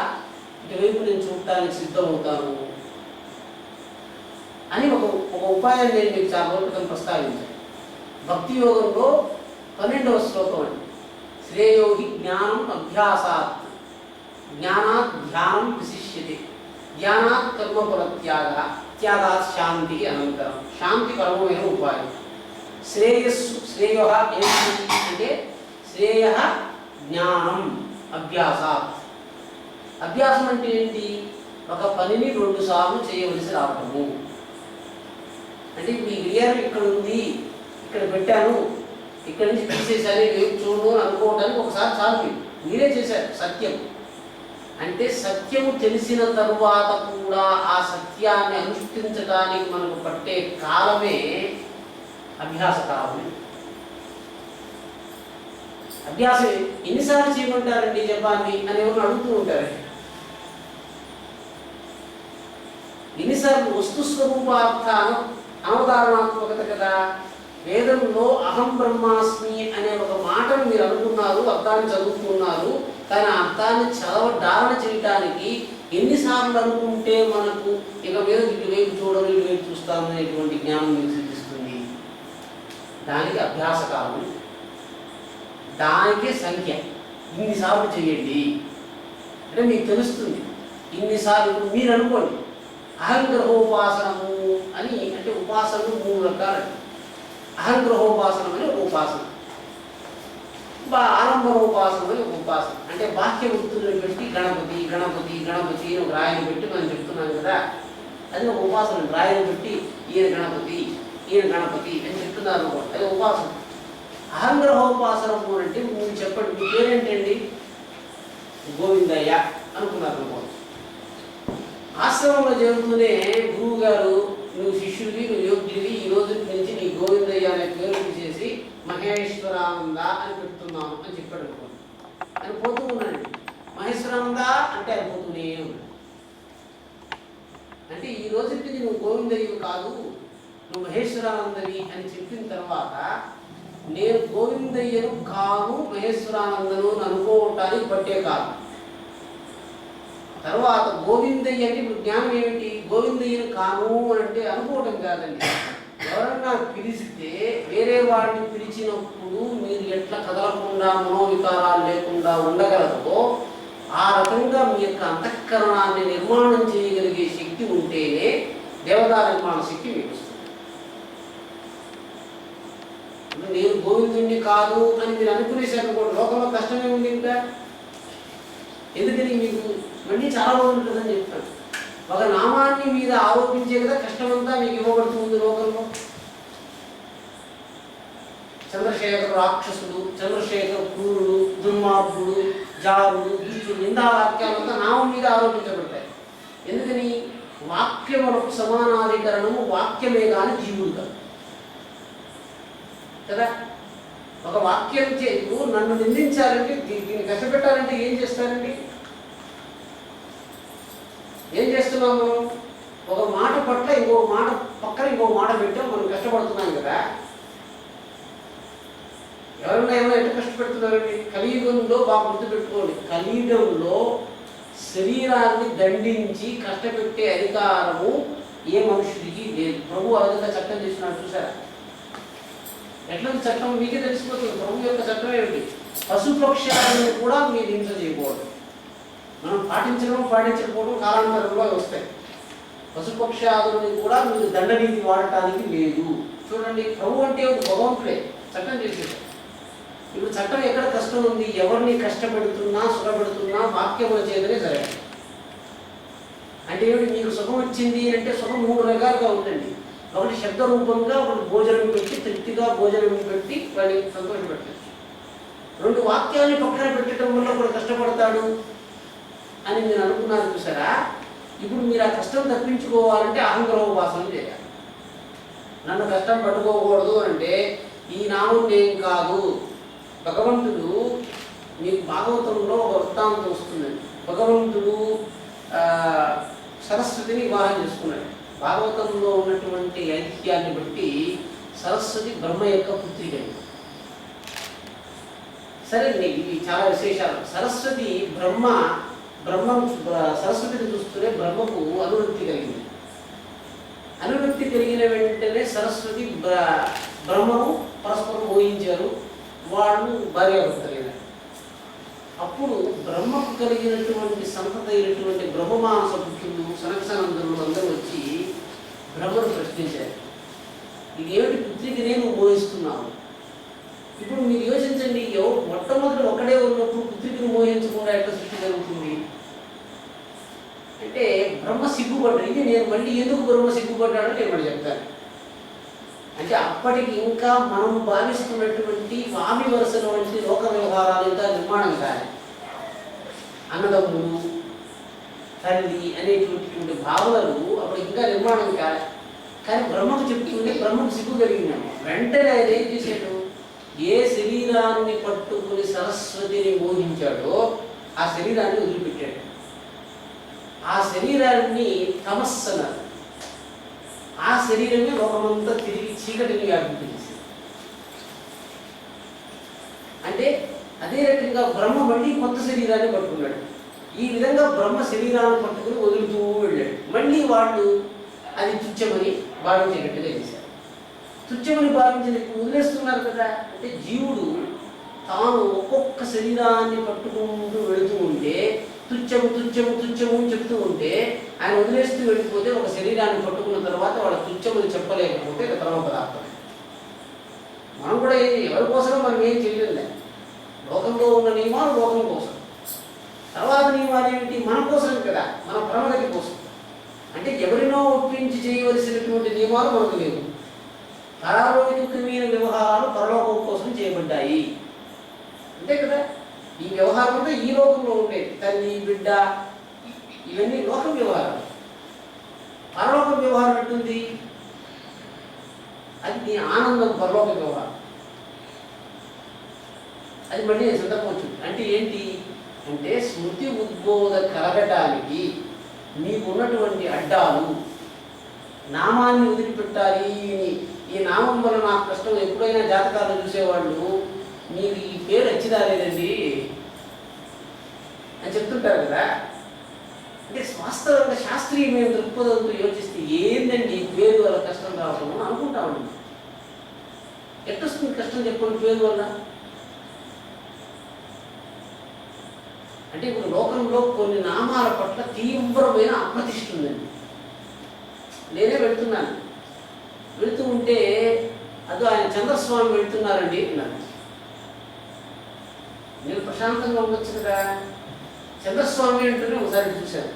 ఇటువైపు నేను చూడటానికి సిద్ధమవుతాను అని ఒక ఉపాయాన్ని నేను మీకు చాలా రోజుల క్రితం ప్రస్తావించాను. భక్తి యోగంలో 12వ శ్లోకం అండి. శ్రేయోహి జ్ఞానం అభ్యాసాత్, జ్ఞానాత్ ధ్యానం విశిష్యతే, ధ్యానాత్ కర్మఫల త్యాగ, త్యాగాత్ శాంతి అనంతరం. శాంతి పరమమైన ఉపాయం. శ్రేయస్సు శ్రేయ ఏంటి అంటే శ్రేయ జ్ఞానం అభ్యాసాత్. అభ్యాసం అంటే ఏంటి? ఒక పనిని 2 సార్లు చేయవలసి రావటము. అంటే మీ క్లియర్ ఇక్కడ ఉంది, ఇక్కడ పెట్టాను, ఇక్కడి నుంచి తీసేసాను, ఏం చూడు అనుకోవడానికి ఒకసారి చాలు. మీరే చేశారు సత్యం అంటే. సత్యము తెలిసిన తరువాత కూడా ఆ సత్యాన్ని అనుష్ఠించడానికి మనకు పట్టే కాలమే అభ్యాస కాలమే. అభ్యాసం ఎన్నిసార్లు చేయమంటారండి జపాన్ని అని ఎవరు అడుగుతూ ఉంటారు. ఎన్నిసార్లు? వస్తు స్వరూపార్థ అవధారణాత్మకత కదా. వేదంలో అహం బ్రహ్మాస్మి అనే ఒక మాటను మీరు అనుకున్నారు, అర్థాన్ని చదువుతున్నారు. కానీ ఆ అర్థాన్ని ధారణ చేయడానికి ఎన్నిసార్లు అనుకుంటే మనకు ఇక మీద ఇటువైపు చూడడం, ఇటువైపు చూస్తాను అనేటువంటి జ్ఞానం మీకు సిద్ధిస్తుంది. దానికి అభ్యాస కాలం, దానికే సంఖ్య. ఇన్నిసార్లు చేయండి అంటే మీకు తెలుస్తుంది. ఇన్నిసార్లు మీరు అనుకోండి. అహంగ్రహోపాసనము అని అంటే ఉపాసనలు 3 రకాలు. అహంగ్రహోపాసనం అని ఒక ఉపాసన, ఆలంబనోపాసనం అని ఒక ఉపాసన. అంటే బాహ్య వృత్తులను పెట్టి గణపతి గణపతి గణపతి అని ఒక రాయిని పెట్టి మనం చెప్తున్నాం కదా, అది ఒక ఉపాసన. రాయిని పెట్టి ఈయన గణపతి ఈయన గణపతి అని చెప్తున్నారు, అది ఉపాసన. అహంగ్రహోపాసనము అంటే మీరు చెప్పండి, మీ పేరేంటండి? గోవిందయ్య అనుకున్నారు అనుకోండి. ఆశ్రమంలో జరుగుతూనే గురువు గారు నువ్వు శిష్యుడివి, నువ్వు యోగ్యుడివి, ఈ రోజు నుంచి నీ గోవిందయ్య అనే పేరు తీసేసి మహేశ్వరానంద అని పెడుతున్నాను అని చెప్పాడు అనుకోండి. ఆయన పోతూ ఉన్నాడు. మహేశ్వరానంద అంటే ఆయన పోతూనే ఉన్నాడు. అంటే ఈ రోజుకి నువ్వు గోవిందయ్యవి కాదు, నువ్వు మహేశ్వరానందని అని చెప్పిన తర్వాత నేను గోవిందయ్యను కాను మహేశ్వరానందను అని అనుకోవటానికి పట్టే కాదు. తర్వాత గోవిందయ్య అంటే ఇప్పుడు జ్ఞానం ఏమిటి? గోవిందయ్యను కాను అంటే అనుకోవటం కాదండి. ఎవరన్నా పిలిస్తే వేరే వాడిని పిలిచినప్పుడు మీరు ఎట్లా కదలకుండా మనోవికారాలు లేకుండా ఉండగలదో ఆ రకంగా మీ యొక్క అంతఃకరణాన్ని నిర్మాణం చేయగలిగే శక్తి ఉంటేనే దేవతా నిర్మాణ శక్తి మీకు వస్తుంది. నేను గోవిందుణ్ణి కాదు అని మీరు అనుకునేసారు కూడా లోకంలో కష్టమే ఉంది ఇంకా. ఎందుకని మీకు మళ్ళీ చాలా రోజులు ఉంటుందని చెప్తాను. ఒక నామాన్ని మీద ఆరోపించే కదా కష్టమంతా మీకు ఇవ్వబడుతుంది లోకంలో. చంద్రశేఖర రాక్షసుడు, చంద్రశేఖర క్రూరుడు, దుర్మార్గుడు, జారుడు, దుష్టుడు, నిందావాక్యాలంతా నామం మీద ఆరోపించబడతాయి. ఎందుకని? వాక్యములకు సమానాధికరణము వాక్యమే కానీ జీవుడు కాదు కదా. ఒక వాక్యం చేస్తూ నన్ను నిందించాలంటే, దీన్ని కష్టపెట్టాలంటే ఏం చేస్తారండి? ఏం చేస్తున్నాం మనం? ఒక మాట పట్ల ఇంకో మాట పక్కన ఇంకో మాట పెట్టాం, మనం కష్టపడుతున్నాం కదా. ఎవరైనా ఏమైనా ఎంత కష్టపెడుతున్నారండి? కలియుగంలో బాగా గుర్తుపెట్టుకోండి, కలియుగంలో శరీరాన్ని దండించి కష్టపెట్టే అధికారము ఏ మనుషుడికి లేదు. ప్రభు ఆ విధంగా చట్టం చేసినాడు చూసారా? ఎట్లా చట్టం మీకే తెలిసిపోతుంది. ప్రభు యొక్క చట్టం ఏమిటి? పశుపక్షాలను కూడా మీరు హింస చేయకూడదు. మనం పాటించకపోవడం కాలాంతరంలో వస్తాయి. పశుపక్షాదులని కూడా మీరు దండనీతి వాడటానికి లేదు. చూడండి, ప్రభు అంటే ఒక భగవంతుడే చట్టం చేసేది. ఇప్పుడు చట్టం ఎక్కడ కష్టం ఉంది? ఎవరిని కష్టపెడుతున్నా సుఖపెడుతున్నా వాక్యముల చేతనే జరగాలి. అంటే ఏమిటి? మీకు సుఖం వచ్చింది అంటే సుఖం 3 రకాలుగా ఉందండి. ఒకటి శబ్ద రూపంగా, ఒకటి భోజనం పెట్టి తృప్తిగా భోజనం పెట్టి వాడిని సంతోషపెట్టచ్చు. 2 వాక్యాన్ని పక్కన పెట్టడం వల్ల ఒకడు కష్టపడతాడు అని మీరు అనుకున్నారు చూసారా? ఇప్పుడు మీరు ఆ కష్టం తప్పించుకోవాలంటే అహంగ్రహోపాసన చేయాలి. నన్ను కష్టం పట్టుకోకూడదు అంటే ఈ నామం నేను కాదు. భగవంతుడు మీకు భాగవతంలో ఒక వృత్తాంతం వస్తుందండి. భగవంతుడు సరస్వతిని వివాహం చేసుకున్నాడు. భాగవతంలో ఉన్నటువంటి ఐతిహ్యాన్ని బట్టి సరస్వతి బ్రహ్మ యొక్క పుత్రిక. సరే, ఇవి చాలా విశేషాలు. సరస్వతి సరస్వతిని చూస్తూనే బ్రహ్మకు అనురక్తి కలిగింది. అనురక్తి కలిగిన వెంటనే సరస్వతి బ్రహ్మను పరస్పరం మోహించారు, వాళ్ళు భార్యాభర్తలైన. అప్పుడు బ్రహ్మకు కలిగినటువంటి సంతత అయినటువంటి బ్రహ్మమానస పుత్రులు సనకసనందరులు అందరూ వచ్చి బ్రహ్మను ప్రశ్నించారు, ఇదేమిటి పుత్రికి నేను మోహిస్తున్నాను? ఇప్పుడు మీరు యోచించండి, మొట్టమొదటి ఒక్కడే ఉన్నప్పుడు పుత్రికను మోహించకుండా ఎట్లా సృష్టి జరుగుతుంది అంటే బ్రహ్మ సిగ్గుపడ్డాడు. ఇది నేను మళ్ళీ ఎందుకు బ్రహ్మ సిగ్గుపడ్డాడో నేను మళ్ళీ చెప్తాను. అంటే అప్పటికి ఇంకా మనం భావిస్తున్నటువంటి స్వామి వరుసల వంటి లోక వ్యవహారాలు ఇంకా నిర్మాణం కాదు. అన్నదమ్ములు, తల్లి అనేటువంటి భావనలు అప్పుడు ఇంకా నిర్మాణం కాదు. కానీ బ్రహ్మకు చెప్తుంటే బ్రహ్మకు సిగ్గు కలిగిందాము. వెంటనే ఆయన ఏం చేశాడు, ఏ శరీరాన్ని పట్టుకుని సరస్వతిని మోహించాడో ఆ శరీరాన్ని వదిలిపెట్టాడు. ఆ శరీరాన్ని తమస్సన్నారు. ఆ శరీరమే లోకమంతా తిరిగి చీకటిని వ్యాపించేసింది. అంటే అదే రకంగా బ్రహ్మ మళ్ళీ కొత్త శరీరాన్ని పట్టుకున్నాడు. ఈ విధంగా బ్రహ్మ శరీరాన్ని పట్టుకుని వదులుతూ వెళ్ళాడు. మళ్ళీ వాళ్ళు అది తుచ్చమని భావించేటట్టుగా చేశారు. తుచ్చమని భావించేది వదిలేస్తున్నారు కదా. అంటే జీవుడు తాను ఒక్కొక్క శరీరాన్ని పట్టుకుంటూ వెళుతూ ఉంటే తుచ్చము తుచ్చము తుచ్చము అని చెప్తూ ఉంటే ఆయన వదిలేస్తూ వెళ్ళిపోతే ఒక శరీరాన్ని పట్టుకున్న తర్వాత వాళ్ళ తుచ్చముని చెప్పలేకపోతే ఇది పరమ పదార్థం. మనం కూడా ఎవరి కోసమో మనం ఏం చేయలేదు. లోకంలో ఉన్న నియమాలు లోకం కోసం, తర్వాత నియమాలు ఏమిటి మన కోసం కదా, మన పరమగతి కోసం. అంటే ఎవరినో ఒప్పించి చేయవలసినటువంటి నియమాలు మనకు లేవు. పరలోకమైన వ్యవహారాలు పరలోకం కోసం చేయబడ్డాయి అంతే కదా. ఈ వ్యవహారం అంతా ఈ లోకంలో ఉండేది, తల్లి బిడ్డ ఇవన్నీ లోక వ్యవహారాలు. పరలోక వ్యవహారం ఎట్టుంది, అది నీ ఆనందం పరలోక వ్యవహారం. అది మళ్ళీ సందర్భం. అంటే ఏంటి అంటే స్మృతి ఉద్బోధ కలగటానికి నీకున్నటువంటి అడ్డాలు, నామాన్ని వదిలిపెట్టాలి. ఈ నామం వల్ల నాకు కష్టం. ఎప్పుడైనా జాతకాలు చూసేవాళ్ళు మీకు ఈ పేరు వచ్చిరాలేదండి అని చెప్తుంటారు కదా. అంటే వాస్తవంగా శాస్త్రీయమైన దృక్పథంతో యోచిస్తే ఏందండి ఈ పేరు వల్ల కష్టం రావటం అని అనుకుంటామండి. ఎట్టొస్తుంది కష్టం చెప్పండి పేరు వల్ల? అంటే ఇప్పుడు లోకంలో కొన్ని నామాల పట్ల తీవ్రమైన అప్రతిష్ఠ ఉందండి. నేనే వెళుతూ ఉంటే అదో ఆయన చంద్రస్వామి వెళుతున్నారండి అన్నారు. నేను ప్రశాంతంగా ఉండొచ్చు కదా. చంద్రస్వామి అంటేనే ఒకసారి చూశాను.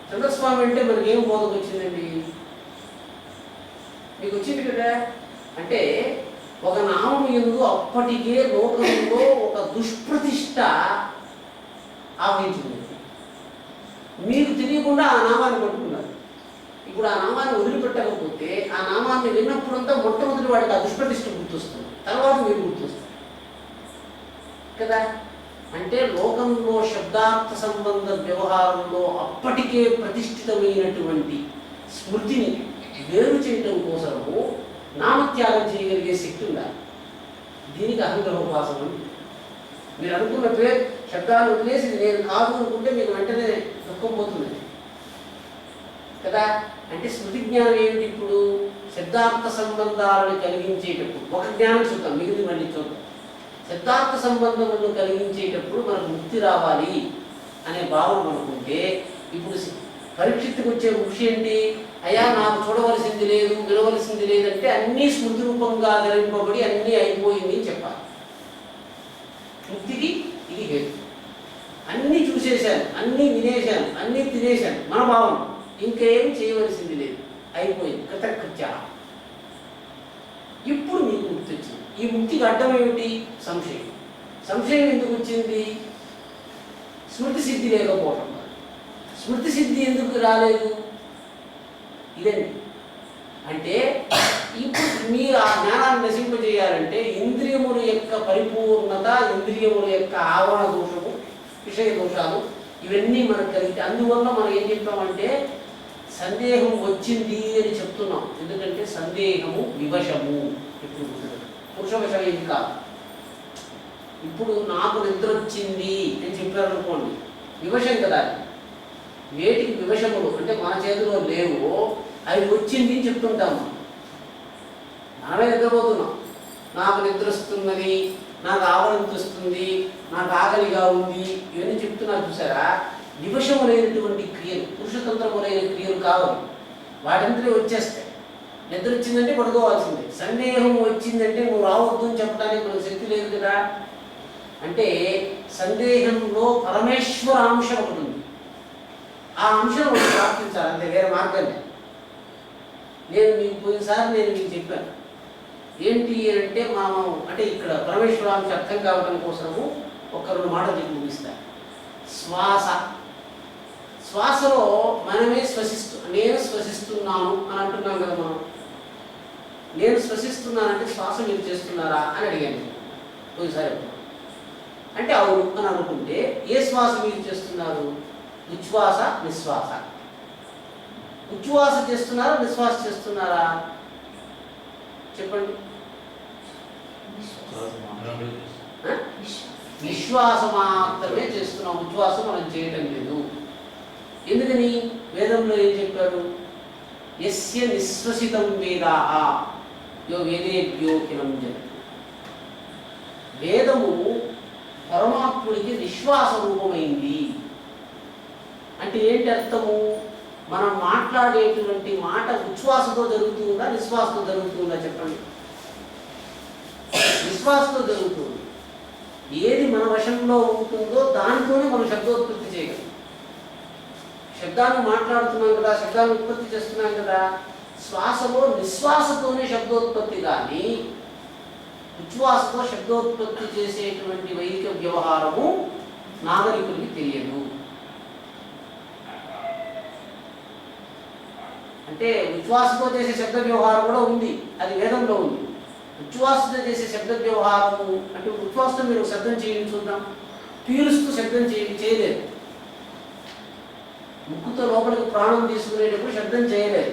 చంద్రస్వామి అంటే మనకి ఏం బోధకు వచ్చిందండి? మీకు వచ్చింది కదా. అంటే ఒక నామం యందు అప్పటికే లోకంలో ఒక దుష్ప్రతిష్ట ఆవహించింది. మీకు తెలియకుండా ఆ నామాన్ని పట్టుకున్నారు. ఇప్పుడు ఆ నామాన్ని వదిలిపెట్టకపోతే ఆ నామాన్ని విన్నప్పుడంతా మొట్టమొదటి వాడికి ఆ దుష్ప్రతిష్ట గుర్తొస్తుంది, తర్వాత మీరు గుర్తొస్తుంది కదా. అంటే లోకంలో శబ్దార్థ సంబంధ వ్యవహారంలో అప్పటికే ప్రతిష్ఠితమైనటువంటి స్మృతిని వేరు చేయటం కోసము నామత్యాగం చేయగలిగే శక్తి ఉండాలి. దీనికి అహంగ్రహోపాసన. మీరు అనుకున్న పేరు శబ్దాలు వదిలేసి నేను కాదు అనుకుంటే మీకు వెంటనే దుఃఖం పోతుంది కదా. అంటే స్మృతి జ్ఞానం ఏమిటి? ఇప్పుడు శబ్దార్థ సంబంధాలను కలిగించేటప్పుడు ఒక జ్ఞానం చూద్దాం, మిగిలిన మళ్ళీ చూద్దాం. శబ్దార్థ సంబంధములను కలిగించేటప్పుడు మనకు ముక్తి రావాలి అనే భావన అనుకుంటే, ఇప్పుడు పరీక్షిత్తుకు వచ్చే ముఖ్య ఏంటి? అయ్యా నాకు చూడవలసింది లేదు, వినవలసింది లేదంటే అన్నీ స్మృతి రూపంగా ధరింపబడి అన్నీ అయిపోయింది అని చెప్పాలి. ముక్తికి ఇది హేతు. అన్నీ చూసేశాను, అన్నీ వినేశాను, అన్నీ తినేశాను మన భావన, ఇంకేం చేయవలసింది లేదు, అయిపోయింది కృతకృత్య. ఇప్పుడు నీకు ముక్తి వచ్చింది. ఈ ముక్తికి అడ్డం ఏమిటి? సంశయం. సంశయం ఎందుకు వచ్చింది? స్మృతి సిద్ధి లేకపోవడం. స్మృతి సిద్ధి ఎందుకు రాలేదు? ఇదండి. అంటే ఇప్పుడు మీరు ఆ జ్ఞానాన్ని నశింపజేయాలంటే ఇంద్రియముల యొక్క పరిపూర్ణత, ఇంద్రియముల యొక్క ఆవరణ దోషము, విషయ దోషాలు ఇవన్నీ మనకు కలిగితే, అందువల్ల మనం ఏం చెప్పామంటే సందేహం వచ్చింది అని చెప్తున్నాం. ఎందుకంటే సందేహము వివశము. ఇప్పుడు పురుష విషయం ఏది కాదు. ఇప్పుడు నాకు నిద్ర వచ్చింది అని చెప్పారనుకోండి, వివశం కదా. వేటికి వివశములు అంటే మన చేతిలో లేవు, అవి వచ్చింది అని చెప్తుంటాము. మనమే నిద్రపోతున్నాం, నాకు నిద్ర వస్తున్నది, నాకు ఆవలింత వస్తుంది, నాకు ఆకలిగా ఉంది, ఇవన్నీ చెప్తున్నారు చూసారా. నివశములైనటువంటి క్రియలు, పురుషతంత్రములైన క్రియలు కావాలి, వాటంతనే వచ్చేస్తాయి. నిద్ర వచ్చిందంటే పడుకోవాల్సిందే. సందేహం వచ్చిందంటే నువ్వు రావద్దు అని చెప్పడానికి మనకు శక్తి లేదు కదా. అంటే సందేహంలో పరమేశ్వర అంశం ఒకటి ఉంది, ఆ అంశం ఒకటి ప్రార్థించాలి, అంతే, వేరే మార్గం లేదు. నేను మీకు పోయినసారి మీకు చెప్పాను ఏంటి అంటే మనం అంటే ఇక్కడ పరమేశ్వర అంశం అర్థం కావడం కోసము ఒక 2 మాటలు చెప్పి ముగిస్తాను. శ్వాసలో మనమే నేను శ్వసిస్తున్నాను అని అంటున్నాం కదా. మనం నేను శ్వసిస్తున్నానంటే శ్వాస మీరు చేస్తున్నారా అని అడిగాను ఒకసారి. అంటే అవును అని అనుకుంటే ఏ శ్వాస మీరు చేస్తున్నారు? ఉచ్ఛ్వాస నిశ్వాస. ఉచ్ఛ్వాస చేస్తున్నారా నిశ్వాస చేస్తున్నారా చెప్పండి. నిశ్వాస మాత్రమే చేస్తున్నాం, ఉచ్ఛ్వాసం మనం చేయటం లేదు. ఎందుకని? వేదంలో ఏం చెప్పారు? యస్య నిశ్వసితం వేదాః యో వేదేభ్యో కిలం జగత్. వేదము పరమాత్ముడికి నిశ్వాస రూపమైంది. అంటే ఏంటి అర్థము? మనం మాట్లాడేటువంటి మాట ఉచ్ఛ్వాసతో జరుగుతుందా నిశ్వాసతో జరుగుతుందా చెప్పండి. నిశ్వాసతో జరుగుతుంది. ఏది మన వశంలో ఉంటుందో దానితోనే మనం శబ్దోత్పత్తి చేయగలం. శబ్దాన్ని మాట్లాడుతున్నాం కదా, శబ్దాన్ని ఉత్పత్తి చేస్తున్నాం కదా. శ్వాసలో నిశ్వాసతోనే శబ్దోత్పత్తి, కానీ ఉచ్ఛ్వాసతో శబ్దోత్పత్తి చేసేటువంటి వైదిక వ్యవహారము నాగరికుడికి తెలియదు. అంటే ఉచ్ఛ్వాసతో చేసే శబ్ద వ్యవహారం కూడా ఉంది, అది వేదంలో ఉంది. ఉచ్ఛ్వాసతో చేసే శబ్ద వ్యవహారము అంటే ఉచ్ఛ్వాసతో మీరు శబ్దం చేయండి చూద్దాం. పీలుస్తూ శబ్దం చేయలేదు. ముక్కుతో లోపలికి ప్రాణం తీసుకునేటప్పుడు శబ్దం చేయలేదు.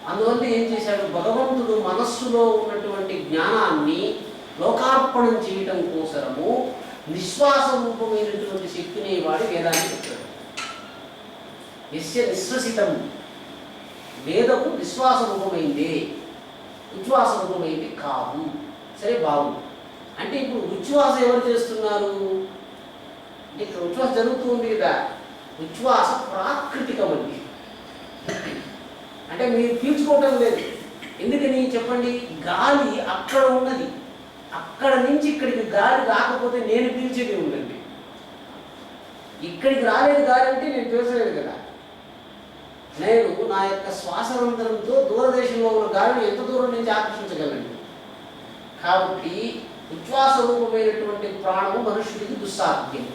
అందువల్ల ఏం చేశాడు? భగవంతుడు మనస్సులో ఉన్నటువంటి జ్ఞానాన్ని లోకార్పణం చేయటం కోసము నిశ్వాస రూపమైనటువంటి శక్తిని వాడి వేదాన్ని చెప్పాడు. యస్య నిశ్వసితం. వేదము నిశ్వాస రూపమైంది, ఉచ్ఛ్వాస రూపమైంది కాదు. సరే, బాగుంది. అంటే ఇప్పుడు ఉచ్ఛ్వాస ఎవరు చేస్తున్నారు అంటే ఇక్కడ ఉచ్ఛ్వాస జరుగుతుంది కదా. ఉచ్ఛ్వాస ప్రాకృతికమండి, అంటే మీరు పీల్చుకోవటం లేదు. ఎందుకని చెప్పండి? గాలి అక్కడ ఉన్నది, అక్కడ నుంచి ఇక్కడికి గాలి రాకపోతే నేను పీల్చేది ఉండండి. ఇక్కడికి రాలేదు గాలి అంటే నేను పీల్చలేదు కదా. నేను నా యొక్క శ్వాసనంతరంతో దూరదేశంలో ఉన్న గాలిని ఎంత దూరం నుంచి ఆకర్షించగలను. కాబట్టి ఉచ్ఛ్వాస రూపమైనటువంటి ప్రాణము మనుష్యుడికి దుస్సాధ్యం.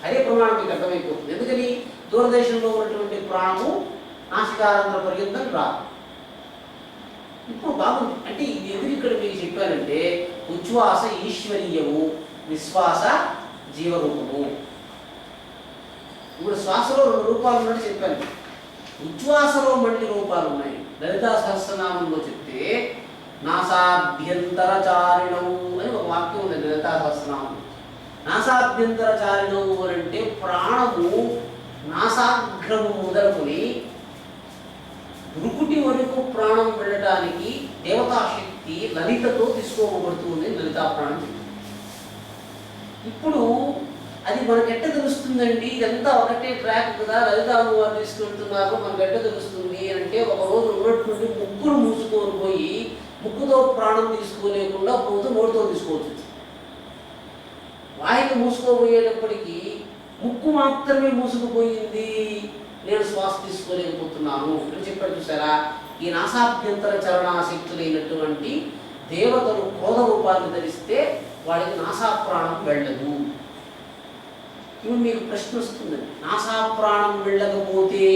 అదే ప్రమాణం మీకు అర్థమైపోతుంది. ఎందుకని? దూరదేశంలో ఉన్నటువంటి ప్రాణము నాసికారంధ్ర పర్యంతం రాదు. ఇప్పుడు బాగుంది. అంటే ఇది ఎందుకు ఇక్కడ మీకు చెప్పానంటే ఉచ్ఛ్వాస ఈశ్వరీయము, నిశ్వాస జీవరూపము. ఇప్పుడు శ్వాసలో 2 రూపాలు ఉన్నట్టు చెప్పాను. ఉచ్ఛ్వాసలో మళ్ళీ రూపాలు ఉన్నాయి. లలితా సహస్రనామంలో చెప్తే నాసాభ్యంతరచారిణవు అని ఒక వాక్యం ఉంది లలితా సహస్రనామం. నాసాభ్యంతరచారిణవు అంటే ప్రాణము నాసాగ్రము మొదలుకొని రుకుటి వరకు ప్రాణం వెళ్ళడానికి దేవతాశక్తి లలితతో తీసుకోబడుతుంది లలితా ప్రాణం. ఇప్పుడు అది మనకెట్ట తెలుస్తుందండి? ఇదంతా ఒకటే ట్రాక్ కదా, లలితాము వారు తీసుకెళ్తున్నారు, మనకెట్ట తెలుస్తుంది అంటే ఒకరోజు ఉన్నటువంటి ముక్కును మూసుకొని పోయి ముక్కుతో ప్రాణం తీసుకోలేకుండా పోతూ నోటితో తీసుకోవచ్చు. వాయిని మూసుకోబోయేటప్పటికీ ముక్కు మాత్రమే మూసుకుపోయింది, నేను శ్వాస తీసుకోలేకపోతున్నాను అని చెప్పాడు చూసారా. ఈ నాసాభ్యంతర చరణాశక్తులైనటువంటి దేవతలు క్రోధ రూపాన్ని ధరిస్తే వాడికి నాసాప్రాణం వెళ్ళదు. ఇప్పుడు మీకు ప్రశ్న వస్తుందండి, నాసాప్రాణం వెళ్ళకపోతే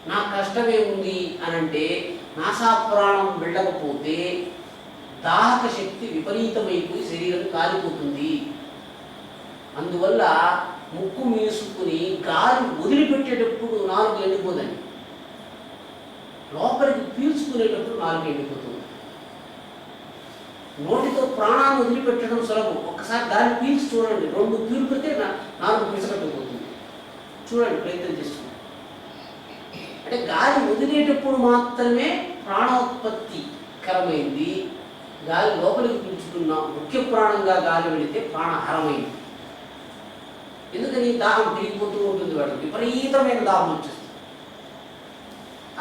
నా కష్టమే ఉంది అని అంటే, నాసాప్రాణం వెళ్ళకపోతే దాహక శక్తి విపరీతమైపోయి శరీరం కాలిపోతుంది. అందువల్ల ముక్కు మూసుకుని గాలి వదిలిపెట్టేటప్పుడు నాలుగు ఎండిపోదండి, లోపలికి పీల్చుకునేటప్పుడు నాలుగు ఎండిపోతుంది. నోటితో ప్రాణాన్ని వదిలిపెట్టడం సులభం. ఒక్కసారి గాలి పీల్చి చూడండి, 2 పీల్చితే 4 పిసకట్టుకుపోతుంది. చూడండి, ప్రయత్నం చేస్తుంది. అంటే గాలి వదిలేటప్పుడు మాత్రమే ప్రాణోత్పత్తికరమైంది. గాలి లోపలికి పీల్చుకున్నాం, ముఖ్య ప్రాణంగా గాలి వెళితే ప్రాణహరమైంది. ఎందుకని దాహం పెరిగిపోతూ ఉంటుంది, వాడికి విపరీతమైన దాహం వచ్చేస్తుంది.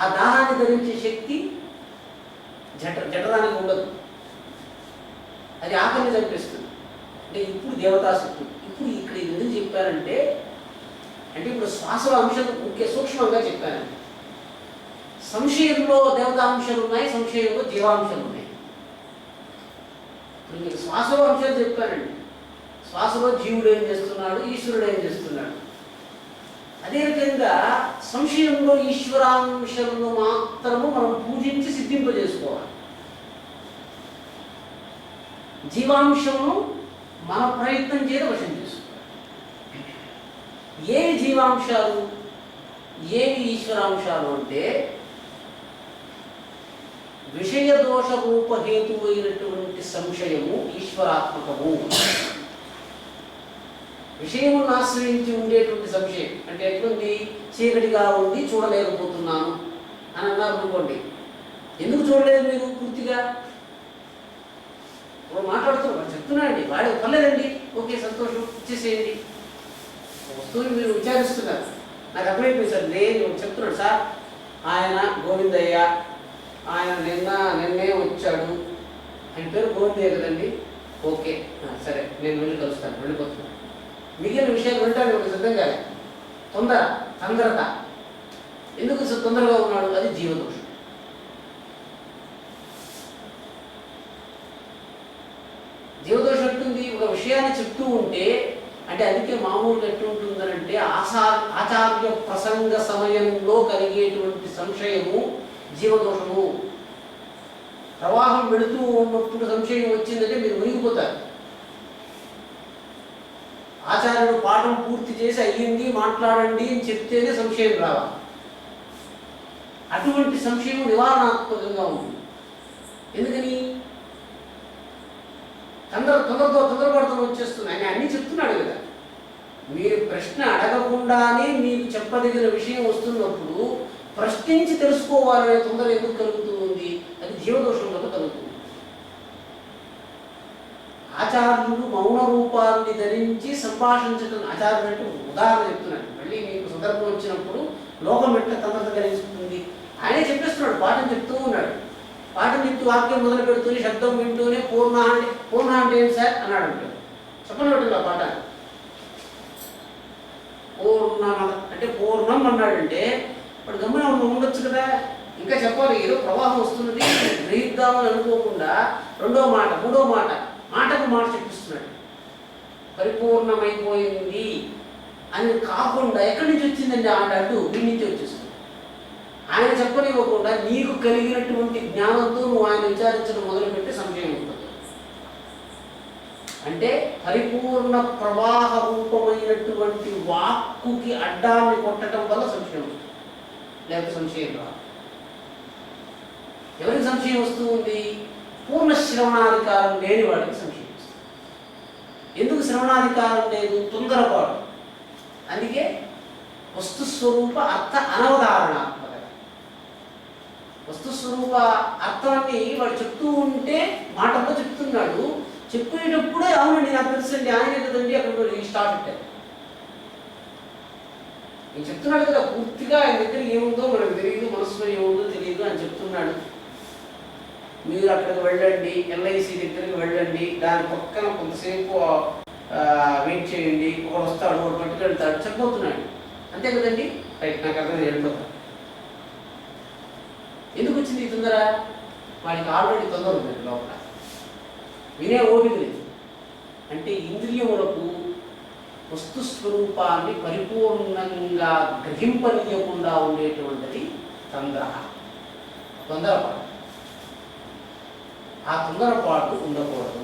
ఆ దాహాన్ని ధరించే శక్తి జఠరానికి ఉండదు, అది ఆకలిని చంపేస్తుంది. అంటే ఇప్పుడు దేవతాశక్తులు. ఇప్పుడు ఇక్కడ ఎందుకు చెప్పారంటే, అంటే ఇప్పుడు శ్వాసలో అంశాలు ముఖ్య సూక్ష్మంగా చెప్పాను. సంశయంలో దేవతాంశాలు ఉన్నాయి, సంశయంలో జీవాంశాలు ఉన్నాయి. ఇప్పుడు మీకు శ్వాసలో అంశాలు చెప్పానండి. శ్వాసలో జీవుడు ఏం చేస్తున్నాడు, ఈశ్వరుడు ఏం చేస్తున్నాడు. అదే విధంగా సంశయంలో ఈశ్వరాంశాలను మాత్రము మనం పూజించి సిద్ధింపజేసుకోవాలి. జీవాంశమును మన ప్రయత్నం చేత వశం చేసుకోవాలి. ఏవి జీవాంశాలు, ఏవి ఈశ్వరాంశాలు అంటే, విషయదోష రూపహేతు అయినటువంటి సంశయము ఈశ్వరాత్మకము. విషయమును ఆశ్రయించి ఉండేటువంటి సంశయం అంటే ఎట్లుంది, చీకటిగా ఉంది చూడలేకపోతున్నాను అని అన్నారు అనుకోండి. ఎందుకు చూడలేదు మీరు పూర్తిగా? ఇప్పుడు మాట్లాడుతున్నారు, చెప్తున్నాండి, వాడు పర్లేదండి, ఓకే సంతోషం, ఇచ్చేసేయండి. వస్తువుని మీరు విచారిస్తున్నారు, నాకు అర్థమైపోయింది సార్. నేను చెప్తున్నాడు సార్, ఆయన గోవిందయ్య, ఆయన నిన్నే వచ్చాడు, ఆయన పేరు గోవిందయ్య కదండి, ఓకే సరే నేను వెళ్ళి కలుస్తాను, వెళ్ళిపోతున్నాను. మిగిలిన విషయాలు వింటాను ఒక సిద్ధం కాలే. తొందరత ఎందుకు తొందరగా ఉన్నాడు, అది జీవదోషం. జీవదోషం ఎట్టుంది, ఒక విషయాన్ని చెప్తూ ఉంటే అంటే అందుకే మామూలుగా ఎట్లుంటుందనంటే ఆచార్య ప్రసంగ సమయంలో కలిగేటువంటి సంశయము జీవదోషము. ప్రవాహం వెళుతూ ఉన్నప్పుడు సంశయం వచ్చిందంటే మీరు మునిగిపోతారు. ఆచార్యుడు పాఠం పూర్తి చేసి అయ్యింది మాట్లాడండి అని చెప్తేనే సంశయం రావాలి. అటువంటి సంశయం నివారణాత్మకంగా ఉంటుంది. ఎందుకని తొందరపడుతూ వచ్చేస్తుంది. ఆయన అన్నీ చెప్తున్నాడు కదా. మీరు ప్రశ్న అడగకుండానే మీకు చెప్పదగిన విషయం వస్తున్నప్పుడు ప్రశ్నించి తెలుసుకోవాలనే తొందర ఎందుకు కలుగుతుంది? అది జీవదోషంలో కలుగుతుంది. ఆచార్యుడు మౌన రూపాన్ని ధరించి సంభాషించడం, ఆచార్యుడు అంటే ఉదాహరణ చెప్తున్నాడు. మళ్ళీ మీకు సందర్భం వచ్చినప్పుడు లోకం ఎట్లా తొందరగా కలిగిస్తుంది ఆయనే చెప్పేస్తున్నాడు. పాఠం చెప్తూ ఉన్నాడు. పాఠం చెప్తూ వాక్యం మొదలు పెడుతూనే శబ్దం వింటూనే పూర్ణ అంటే ఏంటి సార్ అన్నాడు. అంటాడు చెప్పనట్టు ఆ పాఠాన్ని. పూర్ణం అంటే పూర్ణం అన్నాడంటే వాడు గమ్మున ఉండొచ్చు కదా. ఇంకా చెప్పాలి, ఏదో ప్రవాహం వస్తున్నది గ్రహిద్దామని అనుకోకుండా రెండో మాట మూడో మాటకు మాట చెప్పిస్తున్నాడు. పరిపూర్ణమైపోయింది అని కాకుండా ఎక్కడి నుంచి వచ్చిందండి అన్నట్టు వీడి నుంచి వచ్చేస్తుంది. ఆయన చెప్పనివ్వకుండా నీకు కలిగినటువంటి జ్ఞానంతో నువ్వు ఆయన విచారించడం మొదలుపెట్టి సంశయం ఉంటుంది. అంటే పరిపూర్ణ ప్రవాహ రూపమైనటువంటి వాక్కుకి అడ్డాన్ని కొట్టడం వల్ల సంశయం వస్తుంది, లేకపోతే సంశయం రాదు. ఎవరికి సంశయం వస్తూ ఉంది? పూర్ణ శ్రవణాధికారం లేని వాడికి సంశయం వస్తుంది. ఎందుకు శ్రవణాధికారం లేదు? తొందరపాటు. అందుకే వస్తుస్వరూప అర్థ అనవధారణాత్మక. వస్తుస్వరూప అర్థాన్ని వాడు చెప్తూ ఉంటే మాటల్లో చెప్తున్నాడు. చెప్పేటప్పుడే అవునండి నాకు తెలుసండి ఆయనే కదండి అక్కడ స్టార్ట్ పెట్టారు. నేను చెప్తున్నాడు కదా, పూర్తిగా ఆయన దగ్గర ఏముందో మనకు తెలియదు, మనసులో ఏముందో తెలియదు అని చెప్తున్నాడు. మీరు అక్కడికి వెళ్ళండి, ఎల్ఐసి దగ్గరికి వెళ్ళండి, దాని పక్కన కొంతసేపు వెయిట్ చేయండి, ఒకడు వస్తాడు, ఒకడు పట్టుకెళ్తాడు, చెప్పబోతున్నాడు. అంతే కదండి, రైట్, నాకు అర్థం వెళ్ళిపోతాడు. ఎందుకు వచ్చింది ఈ తొందర? వాడికి ఆల్రెడీ తొందర ఉంది లోపల, వినే ఓపిక లేదు. అంటే ఇంద్రియములకు వస్తుస్వరూపాన్ని పరిపూర్ణంగా గ్రహింపనీయకుండా ఉండేటువంటిది తొందరపాటు. ఆ తొందరపాటు ఉండకూడదు,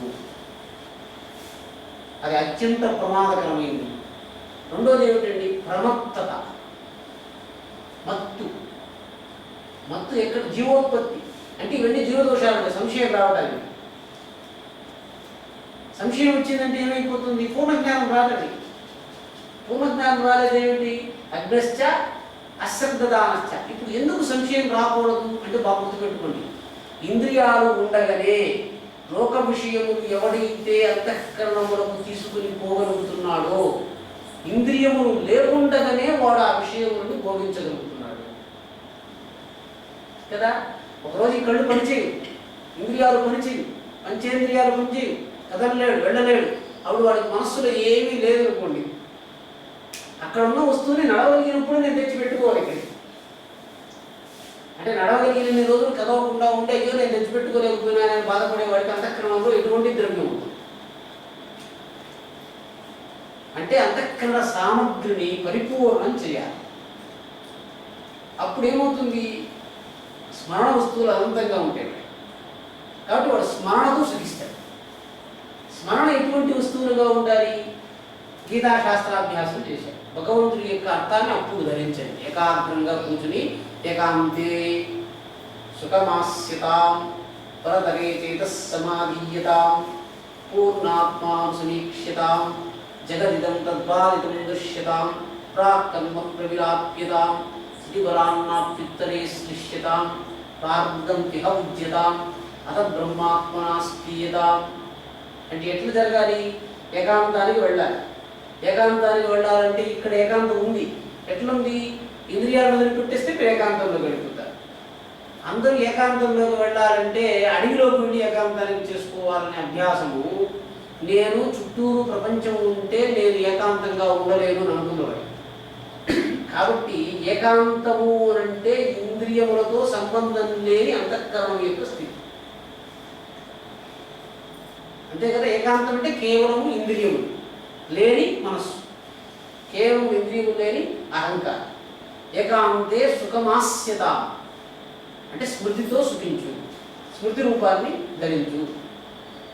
అది అత్యంత ప్రమాదకరమైంది. రెండోది ఏమిటండి? ప్రమత్తత. మత్తు ఎక్కడ? జీవోత్పత్తి. అంటే ఇవన్నీ జీవదోషాలు, సంశయం రావడానికి. సంశయం వచ్చిందంటే ఏమైపోతుంది? పూర్ణజ్ఞానం రాలేదు. పూర్ణజ్ఞానం రాలేదేమిటి? అగ్నశ్చ అశ్రద్ధదానశ్చ. ఇప్పుడు ఎందుకు సంశయం రాకూడదు అంటే బాగా గుర్తుపెట్టుకోండి. ఇంద్రియాలు ఉండగానే లోక విషయములు ఎవడైతే అంతఃకరణములకు తీసుకుని పోగలుగుతున్నాడో, ఇంద్రియములు లేకుండగానే వాడు ఆ విషయములను భోగించగలుగుతున్నాడు కదా. ఒకరోజు ఈ కళ్ళు పనిచేయు, ఇంద్రియాలు పనిచేయు, పంచేంద్రియాలు పనిచేయు, కదలలేడు, వెళ్ళలేడు. అప్పుడు వాడికి మనస్సులో ఏమీ లేదనుకోండి, అక్కడ ఉన్న వస్తువుని నడవగలిగినప్పుడు నేను తెచ్చి పెట్టుకోవాలి ఇక్కడ. అంటే నడవగలిగిన రోజులు కదవకుండా ఉంటే అయ్యో నేను తెచ్చిపెట్టుకోలేకపోయినానని బాధపడేవాడికి అంతఃకరణంలో ఎటువంటి ద్రవ్యం ఉంటుంది. అంటే అంతఃకరణ సామగ్రిని పరిపూర్ణం చేయాలి. అప్పుడు ఏమవుతుంది, స్మరణ వస్తువులు అనంతంగా ఉంటాయి కాబట్టి వాడు స్మరణతో సుఖిస్తాడు. స్మరణ ఎటువంటి వస్తువులుగా ఉండాలి, గీతాశాస్త్రాభ్యాసం చేశాడు. భగవంతుడి యొక్క అర్థాన్ని అప్పుడు ధరించండి. ఏకాగ్రంగా కూర్చుని ఏకాంతే సుఖమాస్యతాం పరతరే చేతస్సమాధీయతాం పూర్ణాత్మా సమీక్ష్యతాం జగదిదం తద్బాధితం దృశ్యతాం ప్రాక్కర్మ ప్రవిలాప్యతాం స్థితిబలాన్నాప్యుత్తరే శ్లిష్యతాం ప్రార్థం ఇహ ఉజ్యతాం అత బ్రహ్మాత్మనా స్పీయతాం. అంటే ఎట్లా జరగాలి, ఏకాంతానికి వెళ్ళాలి. ఏకాంతానికి వెళ్ళాలంటే ఇక్కడ ఏకాంతం ఉంది. ఎట్లుంది, ఇంద్రియాలను వదిలిపెట్టేస్తే మీరు ఏకాంతంలో గడుపుతారు. అందరూ ఏకాంతంలోకి వెళ్ళాలంటే అడవిలోకి వెళ్ళి ఏకాంతానికి చేసుకోవాలనే అభ్యాసము, నేను చుట్టూరు ప్రపంచం ఉంటే నేను ఏకాంతంగా ఉండలేను అని అనుకున్నవాడు. కాబట్టి ఏకాంతము అంటే ఇంద్రియములతో సంబంధం లేని అంతఃకరణం యొక్క స్థితి. అంతే కదా. ఏకాంతం అంటే కేవలము ఇంద్రియములు లేని మనస్సు, కేవలం ఇంద్రియము లేని అహంకారం. ఏకాంతే సుఖమాస్యత అంటే స్మృతితో సుఖించు, స్మృతి రూపాన్ని ధరించు.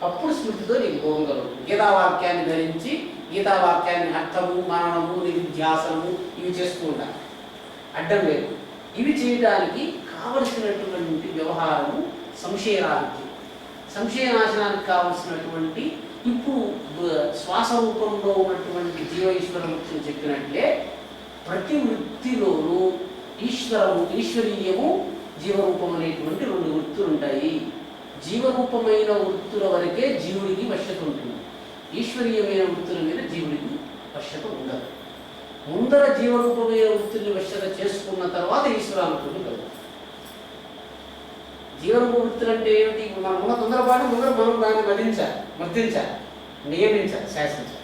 అప్పుడు స్మృతితో నీకు పోగలవు. గీతావాక్యాన్ని ధరించి గీతావాక్యాన్ని అర్థము, మననము, నిధ్యాసనము ఇవి చేస్తూ ఉండాలి, అడ్డం లేదు. ఇవి చేయడానికి కావలసినటువంటి వ్యవహారము సంశయరాహిత్యం. సంశయనాశనానికి కావలసినటువంటి ఇప్పుడు శ్వాస రూపంలో ఉన్నటువంటి జీవ ఈశ్వర వృత్తిని చెప్పినట్లే ప్రతి వృత్తిలోనూ ఈశ్వరీయము జీవరూపం అనేటువంటి రెండు వృత్తులు ఉంటాయి. జీవరూపమైన వృత్తుల వరకే జీవుడికి వశ్యత ఉంటుంది. ఈశ్వరీయమైన వృత్తుల మీద జీవుడికి వశ్యత ఉండదు. ముందర జీవరూపమైన వృత్తిని వశ్యత చేసుకున్న తర్వాత ఈశ్వరానుభూతి కలుగుతుంది. జీవరూప వృత్తులు అంటే ఏమిటి, మనం ఉన్న తొందరపాటు ముందర మనం దాన్ని వర్తించాలి, నియమించాలి, శాసించాలి.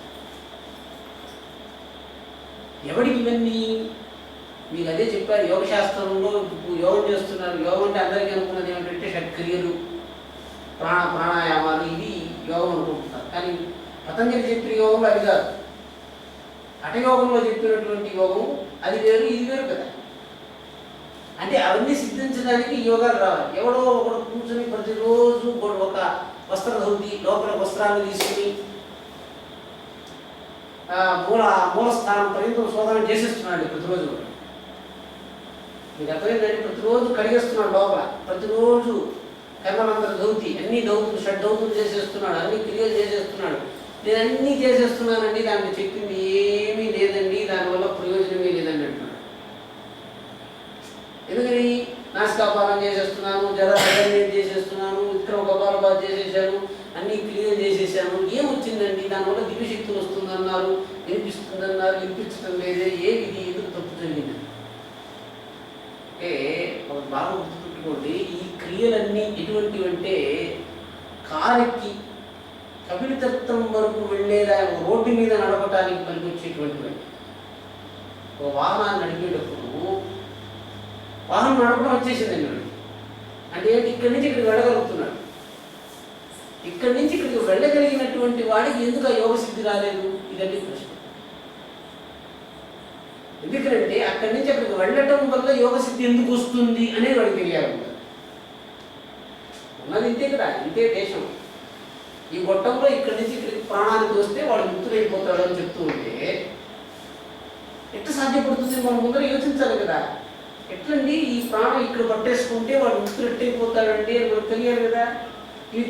ఎవడికి ఇవన్నీ మీకు అదే చెప్పారు. యోగశాస్త్రంలో యోగం చేస్తున్నారు. యోగం అంటే అందరికీ అనుకున్నది ఏమిటంటే షట్క్రియలు, ప్రాణాయామాలు, ఇవి యోగం అనుకుంటున్నారు. కానీ పతంజలి చెప్పిన యోగంలో అది కాదు. హఠయోగంలో చెప్పినటువంటి యోగం అది వేరు, ఇది వేరు కదా. అంటే అవన్నీ సిద్ధించడానికి యోగాలు రావాలి. ఎవడో ఒకడు కూర్చొని ప్రతిరోజు ఒక వస్త్ర ధౌతి లోపల వస్త్రాన్ని తీసుకుని మూలస్థానం పర్యంతం శోధన చేసేస్తున్నాడు ప్రతిరోజు. మీకు అర్థమైందండి. ప్రతిరోజు కడిగేస్తున్నాడు లోపల, ప్రతిరోజు కర్మమంత్ర ధౌతి అన్ని ధౌతులు షడ్ధౌతులు చేసేస్తున్నాడు, అన్ని క్రియలు చేసేస్తున్నాడు. నేను అన్నీ చేసేస్తున్నానండి, దానికి చెప్పింది ఏమీ లేదండి, దానివల్ల ప్రయోజనమే లేదండి అంటున్నాడు. ఎందుకని నాసికాపానం చేసేస్తున్నాను, జరాన్ని చేసేస్తున్నాను, ఇక్కడ ఒక బాధ చేసేసాను, అన్ని క్లియర్ చేసేసాను, ఏమొచ్చిందండి, దానివల్ల దివ్యశక్తులు వస్తుందన్నారు, వినిపిస్తుందన్నారు, వినిపించడం లేదే, ఏది ఎందుకు తప్పు జరిగింది అంటే ఒక బాగా గుర్తుపెట్టుకోండి. ఈ క్రియలన్నీ ఎటువంటివి అంటే కారుకి కపిలతత్వం వరకు వెళ్ళేలా రోడ్డు మీద నడపడానికి పనికొచ్చేటువంటివి. ఒక వాహనాన్ని నడిపేటప్పుడు వాహనం నడపడం వచ్చేసిందండి వాడు. అంటే ఇక్కడి నుంచి ఇక్కడికి వెళ్ళగలుగుతున్నాడు. ఇక్కడి నుంచి ఇక్కడికి వెళ్ళగలిగినటువంటి వాడికి ఎందుకు ఆ యోగ సిద్ధి రాలేదు, ఇదండి ప్రశ్న. ఎందుకంటే అక్కడి నుంచి అక్కడికి వెళ్ళటం వల్ల యోగ సిద్ధి ఎందుకు వస్తుంది అనేది వాడికి తెలియాలి. ఉన్నది ఇంతే కదా, ఇంతే దేశం. ఈ గొట్టంలో ఇక్కడి నుంచి ఇక్కడికి ప్రాణానికి వస్తే వాడు ముక్తులైపోతాడు అని చెప్తూ ఉంటే ఎట్లా సాధ్యపడుతుంది, మనం ముందర యోచించాలి కదా. ఎట్లండి ఈ ప్రాణం ఇక్కడ పట్టేసుకుంటే వాడు ముక్తులు ఎట్టయిపోతాడండి అని మనకు తెలియాలి కదా.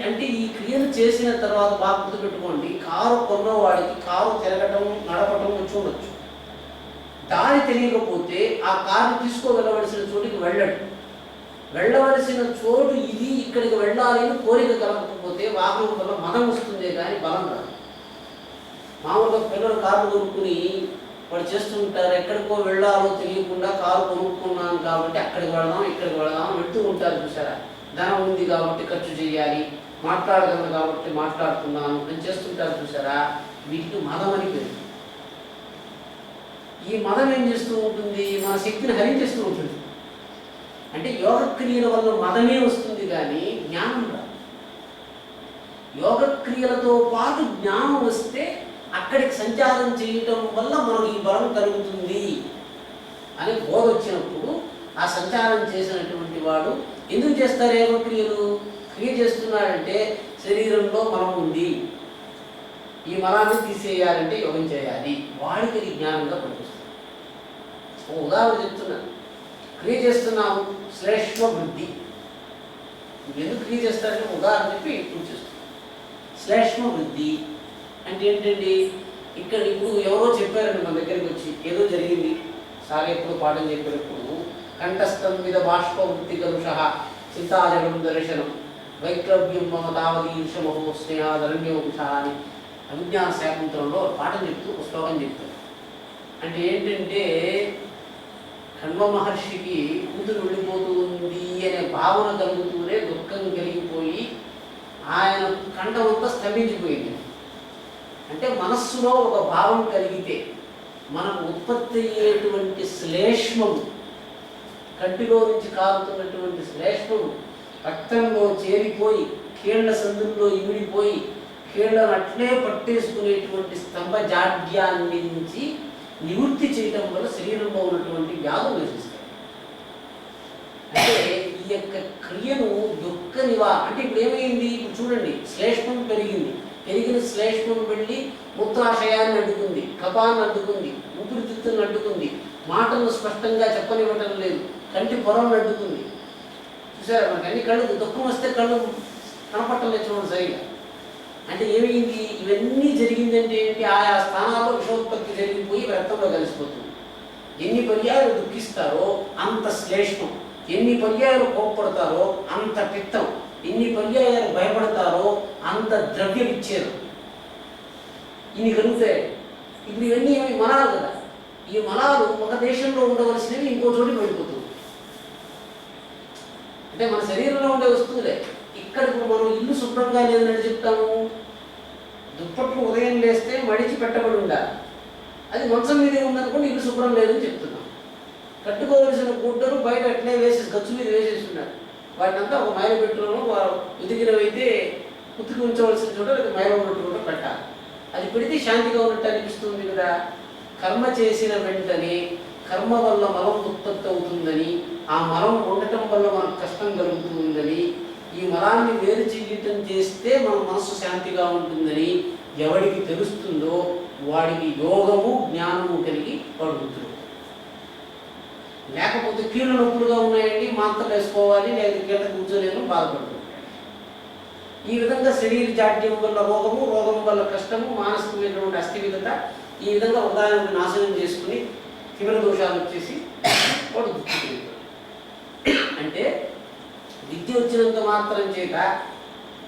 అంటే ఈ క్రియలు చేసిన తర్వాత బాగా గుర్తుపెట్టుకోండి, కారు కొన్నవాడికి కారు తిరగటం నడపటం వచ్చి ఉండొచ్చు. దారి తెలియకపోతే ఆ కారుని తీసుకోగలవలసిన చోటుకి వెళ్ళడు. వెళ్ళవలసిన చోటు ఇది, ఇక్కడికి వెళ్ళాలి అని కోరిక కలగకపోతే వాహనం వల్ల మదం వస్తుందే కానీ బలం రాదు. మామూలుగా పిల్లలు కారు కొనుక్కుని వాడు చేస్తూ ఉంటారు, ఎక్కడికో వెళ్ళాలో తెలియకుండా కారు కొనుక్కున్నాను కాబట్టి అక్కడికి వెళదాం ఇక్కడికి వెళదాం వెళ్తూ ఉంటారు. చూసారా, ధనం ఉంది కాబట్టి ఖర్చు చేయాలి, మాట్లాడగలను కాబట్టి మాట్లాడుతున్నాను అని చేస్తుంటారు. చూసారా, వీటికి మదం అని పేరు. ఈ మదం ఏం చేస్తూ ఉంటుంది? మన శక్తిని హరించేస్తూ ఉంటుంది. అంటే యోగక్రియల వల్ల మదమే వస్తుంది కానీ జ్ఞానం రాదు. యోగక్రియలతో పాటు జ్ఞానం వస్తే అక్కడికి సంచారం చేయటం వల్ల మనకు ఈ బలం కలుగుతుంది అని బోధ వచ్చినప్పుడు ఆ సంచారం చేసినటువంటి వాడు ఎందుకు చేస్తారు యోగక్రియలు? క్రియ చేస్తున్నాడంటే శరీరంలో మలం ఉంది, ఈ మలాన్ని తీసేయాలంటే యోగం చేయాలి, వాడికి అది జ్ఞానంగా పనిపిస్తుంది. ఒక ఉదాహరణ చెప్తున్నాను. క్రియ చేస్తున్నాము, శ్లేష్మ వృద్ధి. ఎందుకు క్రియ చేస్తారంటే ఉదాహరణ చెప్పి ఇప్పుడు చేస్తున్నాం. శ్లేష్మ వృద్ధి అంటే ఏంటండి? ఇక్కడ ఇప్పుడు ఎవరో చెప్పారండి మన దగ్గరికి వచ్చి, ఏదో జరిగింది సార్ ఎప్పుడు పాఠం చెప్పినప్పుడు, కంఠస్థం మీద బాష్ప వృత్తి కలుష చింతాజగం దర్శనం వైక్లవ్యం మమ తావదీర్షమో స్నేహాదరణ్యోష అని అవిజ్ఞాన శాకుంతలంలో పాఠం చెప్తూ ఒక శ్లోకం చెప్తారు. అంటే ఏంటంటే, కణ్వ మహర్షికి కూతురు వెళ్ళిపోతూ ఉంది అనే భావన కలుగుతూనే దుఃఖం కలిగిపోయి ఆయన కంఠమంతా స్తంభించిపోయింది. అంటే మనస్సులో ఒక భావం కలిగితే మనకు ఉత్పత్తి అయ్యేటువంటి శ్లేష్మము, కంటిలో నుంచి కారుతున్నటువంటి శ్లేష్మము రక్తంలో చేరిపోయి కీళ్ల సందుల్లో ఇమిడిపోయి కీళ్లను అట్లే పట్టేసుకునేటువంటి స్తంభ జాడ్యాన్ని నుంచి నివృత్తి చేయడం వల్ల శరీరంలో ఉన్నటువంటి వ్యాధులు నశిస్తాయి. అంటే ఈ యొక్క క్రియను దుఃఖ అంటే ఇప్పుడు ఏమైంది? ఇప్పుడు చూడండి, శ్లేష్మం పెరిగింది, పెరిగిన శ్లేష్మం వెళ్ళి మూత్రాశయాన్ని అడ్డుకుంది, కపాన్ని అడ్డుకుంది, ఊపిరితిత్తులను అడ్డుకుంది, మాటలను స్పష్టంగా చెప్పనివ్వటం లేదు, కంటి పొరలను అడ్డుకుంది. చూసారా, మనకి అన్ని కళ్ళు దుఃఖం వస్తే కళ్ళు కనపట్టలేదు చూడండి సరిగా. అంటే ఏమైంది? ఇవన్నీ జరిగిందంటే ఏంటి? ఆయా స్థానాల్లో విషోత్పత్తి జరిగిపోయి రక్తంలో కలిసిపోతుంది. ఎన్ని పర్యాయాలు దుఃఖిస్తారో అంత శ్లేష్మం, ఎన్ని పర్యాయాలు కోప్పడతారో అంత పిత్తం, ఎన్ని పర్యాయాలు భయపడతారో అంత ద్రవ్య విచ్ఛేదం. ఇన్ని కలుగుతాయి. ఇప్పుడు ఇవన్నీ ఏమి మలాలు కదా, ఈ మలాలు ఒక దేశంలో ఉండవలసినవి ఇంకో చోటికి వెళ్ళిపోతుంది. అంటే మన శరీరంలో ఉండే వస్తువులే. ఇక్కడ మనం ఇల్లు శుభ్రంగా లేదని చెప్తాము. దుప్పట్లు ఉదయం లేస్తే మడిచి పెట్టబడి ఉండాలి, అది మంచం మీదే ఉందనుకోండి ఇల్లు శుభ్రం లేదని చెప్తున్నాం. కట్టుకోవలసిన గుడ్డలు బయట అట్లే వేసేసి గచ్చు మీద వేసేసి ఉన్నారు. వాటినంతా ఒక మైల పెట్టులోనూ ఉతికినవైతే ఉతికి ఉంచవలసిన చోట లేదా మైల ఉన్నట్టు కూడా పెట్టాలి. అది పెడితే శాంతిగా ఉన్నట్టు అనిపిస్తుంది కదా. కర్మ చేసిన వెంటనే కర్మ వల్ల మలం ఉత్పత్తి అవుతుందని, ఆ మలం ఉండటం వల్ల మనకు కష్టం కలుగుతుందని, ఈ మలాన్ని వేరు చేయటం చేస్తే మన మనస్సు శాంతిగా ఉంటుందని ఎవడికి తెలుస్తుందో వాడికి యోగము జ్ఞానము కలిగి పడుతుంది. లేకపోతే కీళ్ళు నొప్పులుగా ఉన్నాయండి, మాత్రలు వేసుకోవాలి, లేదా కింద కూర్చోలేము, బాధపడుతుంది. ఈ విధంగా శరీర జాడ్యం వల్ల రోగము, రోగం వల్ల కష్టము, మానసికమైనటువంటి అస్థివిధత, ఈ విధంగా ఉదాహరణకు నాశనం చేసుకుని తీవ్ర దోషాలు వచ్చేసి వాడు దుఃఖిస్తాడు. అంటే విద్య వచ్చినంత మాత్రం చేత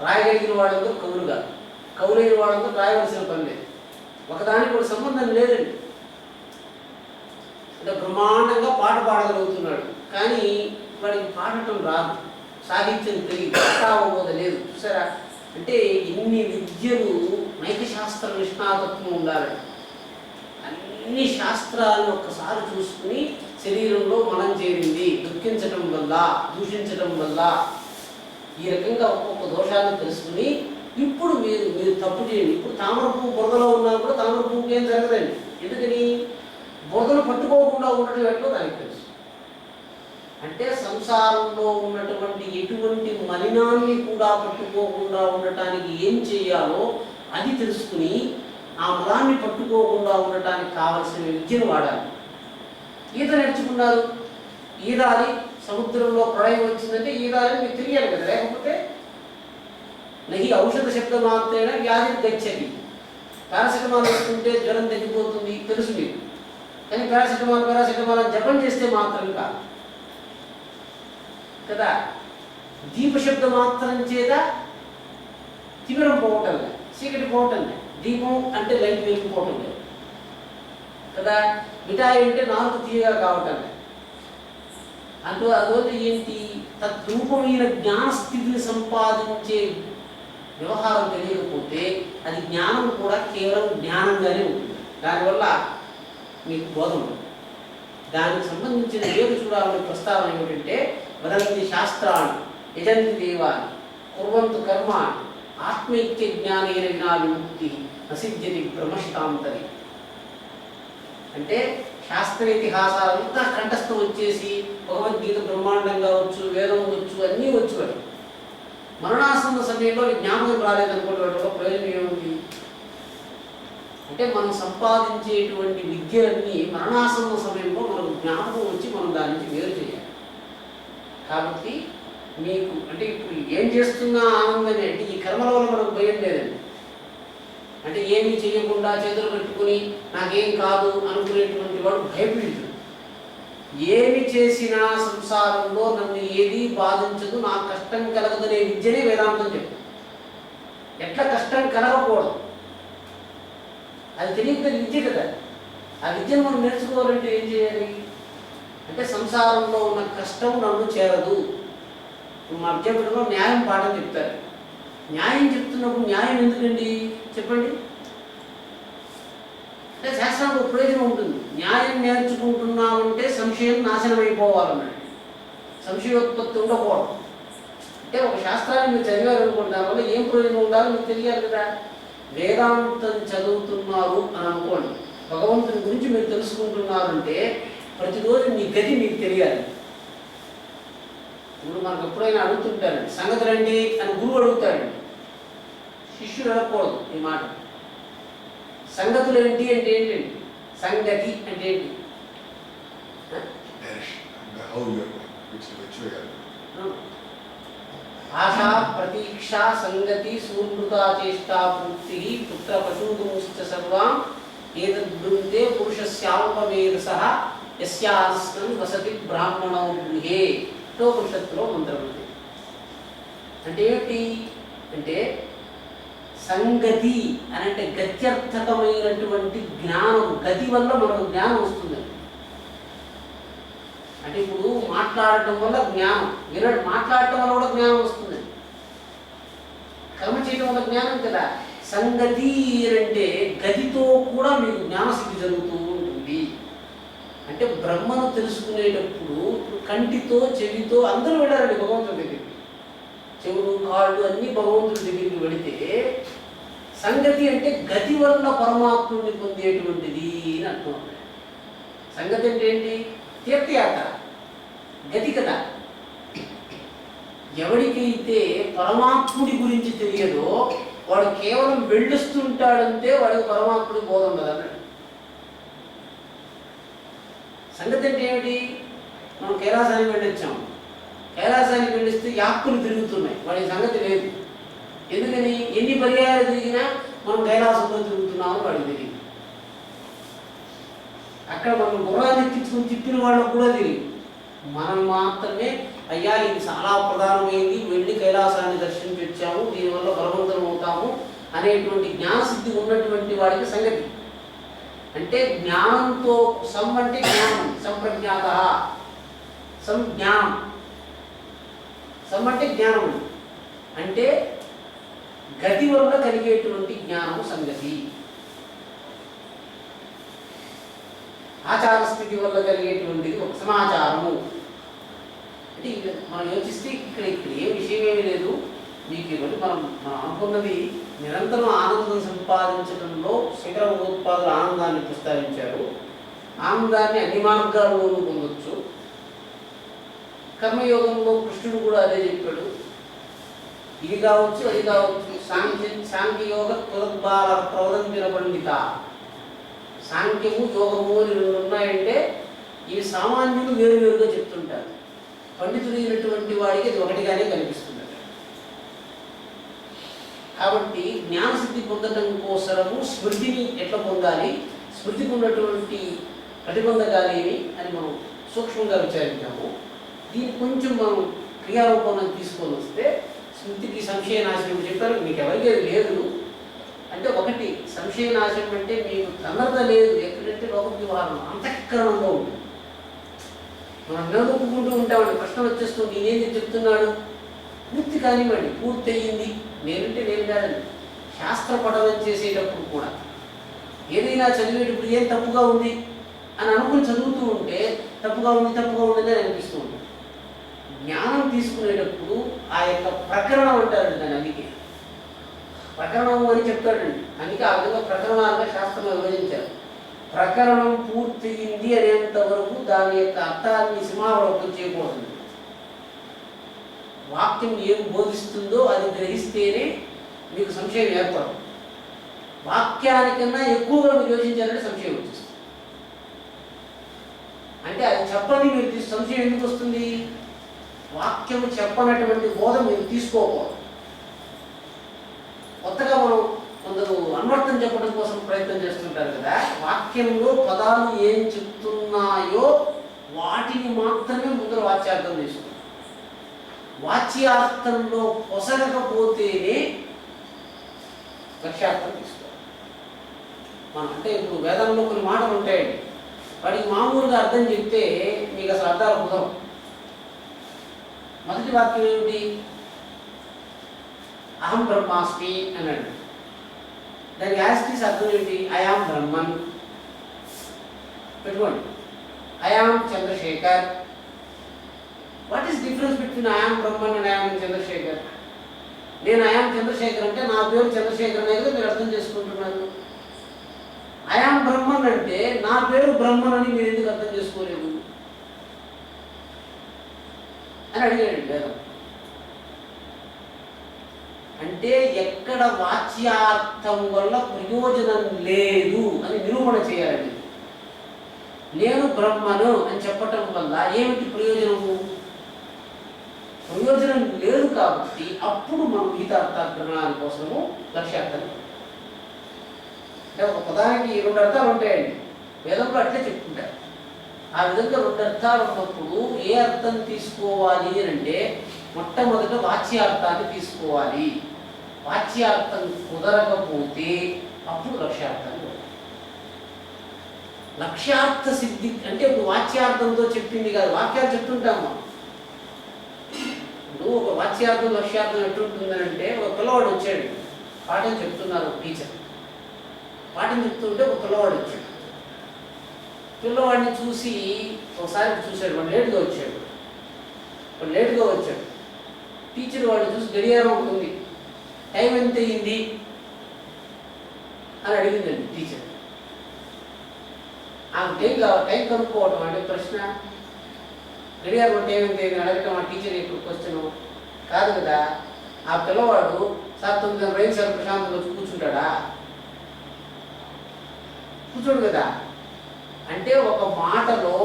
రాయగలిగిన వాళ్ళందరూ కవులుగా, కవులైన వాళ్ళందరూ రాయవలసిన పని లేదు. ఒకదానికి కూడా సంబంధం లేదండి. అంటే బ్రహ్మాండంగా పాట పాడగలుగుతున్నాడు, కానీ వాడికి పాడటం రాదు, సాహిత్యం తెలియదు, అవబోధ లేదు. చూసారా, అంటే ఇన్ని విద్యలు నైతికశాస్త్ర నిష్ణాతత్వం ఉండాలని. అన్ని శాస్త్రాలను ఒక్కసారి చూసుకుని శరీరంలో మనం చేరింది, దుఃఖించటం వల్ల, దూషించటం వల్ల, ఈ రకంగా ఒక్కొక్క దోషాన్ని తెలుసుకుని ఇప్పుడు మీరు తప్పు చేయండి. ఇప్పుడు తామర పువ్వు బురదలో ఉన్నా కూడా తామర పువ్వుకి ఏం జరగదండి. ఎందుకని? బురదను పట్టుకోకుండా ఉండటం ఎట్లో దానికి తెలుసు. అంటే సంసారంలో ఉన్నటువంటి ఎటువంటి మలినాన్ని కూడా పట్టుకోకుండా ఉండటానికి ఏం చేయాలో అది తెలుసుకుని ఆ మలాన్ని పట్టుకోకుండా ఉండటానికి కావలసిన విద్యను వాడాలి. ఈత నేర్చుకున్నారు, ఈదాలి, సముద్రంలో ప్రళయం వచ్చిందంటే ఈదాలని మీకు తెలియాలి కదా. లేకపోతే నహి ఔషధ శబ్ద మాత్రమే వ్యాధి గచ్చది. పారాసిటమాల్ వేసుకుంటే జ్వరం తగ్గిపోతుంది తెలుసు మీకు, కానీ పారాసిటమాల్ అని జపం చేస్తే మాత్రం కాదు కదా. దీపశబ్ద మాత్రం చేత తిమిరం పోవటం లేదు, చీకటి పోవటం లేదు. దీపం అంటే లైట్ వెలిగిపోవటం లేదు కదా. మిఠాయి అంటే నాలుగు తీయగా కావటం లేదు. అందువల్ల ఏంటి, తద్రూపమైన జ్ఞానస్థితిని సంపాదించే వ్యవహారం తెలియకపోతే అది జ్ఞానం కూడా కేవలం జ్ఞానంగానే ఉంటుంది. దానివల్ల మీకు బోధ ఉంటుంది. దానికి సంబంధించిన వేద చూడాలని ప్రస్తావన ఏమిటంటే, వదంతి శాస్త్రాన్ని యజంతి దేవాన్ని కుర్వంతు కర్మాన్ని ఆత్మైక్య జ్ఞానేన వినా విముక్తి నసిద్ధ్యతి బ్రహ్మష్టాంతరి. అంటే శాస్త్ర ఇతిహాసాలంతా కంఠస్థం వచ్చేసి భగవద్గీత బ్రహ్మాండంగా వచ్చు, వేదం వచ్చు, అన్నీ వచ్చు. అని మరణాసన్న సమయంలో జ్ఞానం రాలేదనుకోవడం వల్ల ప్రయోజనం ఏముంది అంటే, మనం సంపాదించేటువంటి విద్యలన్నీ మరణాసన్న సమయంలో మనకు జ్ఞాపకం వచ్చి మనం దాని నుంచి వేరు చేయాలి. కాబట్టి మీకు అంటే ఇప్పుడు ఏం చేస్తున్నా ఆనందమే. అంటే ఈ కర్మల వల్ల మనకు భయం లేదండి. అంటే ఏమీ చేయకుండా చేతులు కట్టుకుని నాకేం కాదు అనుకునేటువంటి వాడు భయపీడు. ఏమి చేసినా సంసారంలో నన్ను ఏది బాధించదు, నాకు కష్టం కలగదనే విద్యనే వేదాంతం చెప్తుంది. ఎట్లా కష్టం కలగకూడదు అది తెలియకపోతే విద్య కదా. ఆ విద్యను మనం నేర్చుకోవాలంటే ఏం చేయాలి అంటే, సంసారంలో ఉన్న కష్టం నన్ను చేరదు. మా అధ్యాపకులు న్యాయం పాఠం చెప్తారు. న్యాయం చెప్తున్నప్పుడు న్యాయం ఎందుకండి చెప్పండి. అంటే శాస్త్రానికి ఒక ప్రయోజనం ఉంటుంది. న్యాయం నేర్చుకుంటున్నామంటే సంశయం నాశనం అయిపోవాలన్నాడు. సంశయోత్పత్తి ఉండకూడదు. అంటే ఒక శాస్త్రాన్ని మీరు చదివారనుకోండి, దానివల్ల ఏం ప్రయోజనం ఉండాలో మీకు తెలియాలి కదా. వేదాంతం చదువుతున్నారు అని అనుకోండి, భగవంతుని గురించి మీరు తెలుసుకుంటున్నారంటే ప్రతిరోజు మీ గతి మీకు తెలియాలి. ఇప్పుడు మనకు ఎప్పుడైనా అడుగుతుంటారండి, సంగతులు ఏంటి అని గురువు అడుగుతాడండి, శిష్యుడు అడగకూడదు ఈ మాట. సంగతులు ఏంటి అంటే ఏంటండి, సంగతి అంటే ఏంటి? ఆశా ప్రతీక్ష సంగతి సూర్మృతా చేష్టా పూర్తి పుత్ర పశూదుంశ్చ సర్వాం ఏతద్బృందే పురుషస్యాల్పమేధసః యస్యాస్నం వసతి బ్రాహ్మణో గృహే ఉపనిషత్తులో మంత్రం ఉంది. అంటే ఏంటి అంటే, సంగతి అని అంటే గత్యర్థకమైనటువంటి జ్ఞానం. గతి వల్ల మనకు జ్ఞానం వస్తుందండి. అంటే ఇప్పుడు మాట్లాడటం వల్ల జ్ఞానం, మాట్లాడటం వల్ల కూడా జ్ఞానం వస్తుంది. కర్మ చేయడం వల్ల జ్ఞానం కదా. సంగతి అంటే గతితో కూడా మీకు జ్ఞానసిద్ధి జరుగుతూ ఉంటుంది. అంటే బ్రహ్మను తెలుసుకునేటప్పుడు కంటితో చెవితో అందరూ వెళ్ళారండి భగవంతుడి దగ్గరికి. చెవులు కాళ్ళు అన్నీ భగవంతుడి దగ్గరికి వెళితే, సంగతి అంటే గతి వల్ల పరమాత్ముడిని పొందేటువంటిది అని అర్థం. సంగతి అంటే ఏంటి? తీర్థయాత్ర, గతి కదా. ఎవరికైతే పరమాత్ముడి గురించి తెలియదో వాడు కేవలం వెళ్ళొస్తుంటాడంటే వాడికి పరమాత్ముడి బోధం కదా అన్నాడు. సంగతి అంటే ఏమిటి? మనం కైలాసానికి వెళ్ళొచ్చాము, కైలాసానికి వెళ్ళిస్తే యాక్కులు తిరుగుతున్నాయి, వాడి సంగతి లేదు. ఎందుకని? ఎన్ని పర్యాయాలు తిరిగినా మనం కైలాసంలో తిరుగుతున్నామని వాడికి తెలియదు. అక్కడ మనం గుర్రాన్ని ఎక్కించుకుని తిప్పిన వాళ్ళకు కూడా తెలియదు. మనం మాత్రమే అయ్యా ఇది చాలా ప్రధానమైంది, వెళ్ళి కైలాసాన్ని దర్శించి వచ్చాము, దీనివల్ల బలవంతం అవుతాము అనేటువంటి జ్ఞానసిద్ధి ఉన్నటువంటి వాడికి సంగతి. అంటే జ్ఞానంతో సం అంటే జ్ఞానం, సంప్రజ్ఞాత, సంజ్ఞానం. సం అంటే జ్ఞానం అంటే గతి వల్ల కలిగేటువంటి జ్ఞానము సంగతి. ఆచార స్థితి వల్ల కలిగేటువంటిది ఒక సమాచారము. అంటే మనం యోచిస్తే ఇక్కడ ఏ విషయం ఏమీ లేదు. మీకు ఇవ్వండి, మనం అనుకున్నది నిరంతరం ఆనందం సంపాదించడంలో శంకర భగవత్పాదులు ఆనందాన్ని ప్రస్తావించారు. ఆనందాన్ని అన్ని మార్గాల్లోనూ పొందొచ్చు. కర్మయోగంలో కృష్ణుడు కూడా అదే చెప్పాడు. ఇది కావచ్చు, అది కావచ్చు. సాంఖ్యయోగ తులద్బాల ప్రవదంతిన పండిత. సాంఖ్యము యోగము అని రెండు ఉన్నాయంటే ఇవి సామాన్యులు వేరువేరుగా చెప్తుంటారు. పండితుడైనటువంటి వాడికి అది ఒకటిగానే కనిపిస్తుంది. కాబట్టి జ్ఞానసిద్ధి పొందడం కోసము స్మృతిని ఎట్లా పొందాలి, స్మృతికి ఉన్నటువంటి ప్రతిబంధకాలేమి అని మనం సూక్ష్మంగా విచారించాము. దీన్ని కొంచెం మనం క్రియారూపంలో తీసుకొని వస్తే స్మృతికి సంశయ నాశనం చెప్పారు. మీకు ఎవరికి లేదు అంటే ఒకటి సంశయ నాశనం అంటే మీకు తనద లేదు, ఎక్కడంటే లోక వ్యవహారం అంతఃకరణంలో ఉంటుంది. మనం నిలదొక్కుంటూ ఉంటామండి, ప్రశ్న వచ్చేస్తుంది నేనేది చెప్తున్నాడు పూర్తి కానివ్వండి, పూర్తి అయ్యింది నేనంటే నేను కాదండి. శాస్త్ర పఠనం చేసేటప్పుడు కూడా ఏదైనా చదివేటప్పుడు ఏం తప్పుగా ఉంది అని అనుకుని చదువుతూ ఉంటే తప్పుగా ఉందని అనిపిస్తూ ఉంటుంది. జ్ఞానం తీసుకునేటప్పుడు ఆ యొక్క ప్రకరణం అంటారండి దాన్ని, అందుకే ప్రకరణం అని చెప్తాడండి. అందుకే ఆ విధంగా ప్రకరణాలుగా శాస్త్రంలో విభజించారు. ప్రకరణం పూర్తింది అనేంత వరకు దాని యొక్క అర్థాన్ని సీమావలోకం చేయకూడదు. వాక్యం ఏం బోధిస్తుందో అది గ్రహిస్తేనే మీకు సంశయం ఏర్పడదు. వాక్యానికన్నా ఎక్కువగా మీరు యోచించాలంటే సంశయం వచ్చేస్తుంది. అంటే అది చెప్పని మీరు సంశయం ఎందుకు వస్తుంది? వాక్యం చెప్పనటువంటి బోధ మీరు తీసుకోకూడదు. కొత్తగా మనం కొందరు అన్వర్థం చెప్పడం కోసం ప్రయత్నం చేస్తుంటారు కదా. వాక్యంలో పదాలు ఏం చెప్తున్నాయో వాటిని మాత్రమే ముందర వాచ్యార్థం తీసుకోవాలి. వాచ్యార్థంలో పొసగకపోతేనే లక్ష్యార్థం తీసుకోవాలి. మనం అంటే ఇప్పుడు వేదంలో కొన్ని మాటలు ఉంటాయండి, వాటికి మామూలుగా అర్థం చెప్తే మీకు అసలు అర్థాలు కుదరవు. మొదటి వాక్యం ఏమిటి? అహం బ్రహ్మాస్మి అన్నాడు. దానికి యాస్టీస్ అర్థం ఏంటి? ఐఆమ్ బ్రహ్మన్. పెట్టుకోండి, I am Chandrashekar. What is difference between I am Brahman and I am Chandrashekar? నేను ఐఆమ్ చంద్రశేఖర్ అంటే నా పేరు చంద్రశేఖర్ అనేది మీరు అర్థం చేసుకుంటున్నారు. ఐఆమ్ బ్రహ్మన్ అంటే నా పేరు బ్రహ్మన్ అని మీరు ఎందుకు అర్థం చేసుకోలేదు అని అడిగాడు వేదం. అంటే ఎక్కడ వాచ్యార్థం వల్ల ప్రయోజనం లేదు అని నిరూపణ చేయాలండి. నేను బ్రహ్మను అని చెప్పటం వల్ల ఏమిటి ప్రయోజనము? ప్రయోజనం లేదు కాబట్టి అప్పుడు మనం గీతార్థాగ్రహణాల కోసము లక్ష్యార్థం. అంటే ఒక పదానికి 2 అర్థాలు ఉంటాయండి, వేదంలో అట్లే చెప్పుకుంటారు. ఆ విధంగా 2 అర్థాలు ఉన్నప్పుడు ఏ అర్థం తీసుకోవాలి అని అంటే మొట్టమొదట వాచ్యార్థాన్ని తీసుకోవాలి. వాచ్యార్థం కుదరకపోతే అప్పుడు లక్ష్యార్థాన్ని. లక్ష్యార్థ సిద్ధి అంటే ఇప్పుడు వాచ్యార్థంతో చెప్పింది కాదు, వాక్యాలు చెప్తుంటాము. ఇప్పుడు ఒక వాచ్యార్థం లక్ష్యార్థం ఎట్లుంటుందని అంటే ఒక పిల్లవాడు వచ్చాడు, పాఠం చెప్తున్నారు టీచర్. పాఠం చెప్తుంటే ఒక పిల్లవాడు వచ్చాడు. పిల్లవాడిని చూసి ఒకసారి చూశాడు, వాడు లేటుగా వచ్చాడు. టీచర్ వాడిని చూసి గడియారం ఉంటుంది, టైం ఎంత అయింది అని అడిగిందండి టీచర్. ఆమె టైం కనుక్కోవటం అంటే ప్రశ్న. గడియారం టైం ఎంత అయింది అడగటం ఆ టీచర్ ఇప్పుడు క్వశ్చన్ కాదు కదా. ఆ పిల్లవాడు సార్ 9 రైలు సార్ ప్రశాంతంగా వచ్చి కూర్చుంటాడా? కూర్చోడు కదా. అంటే ఒక మాటలో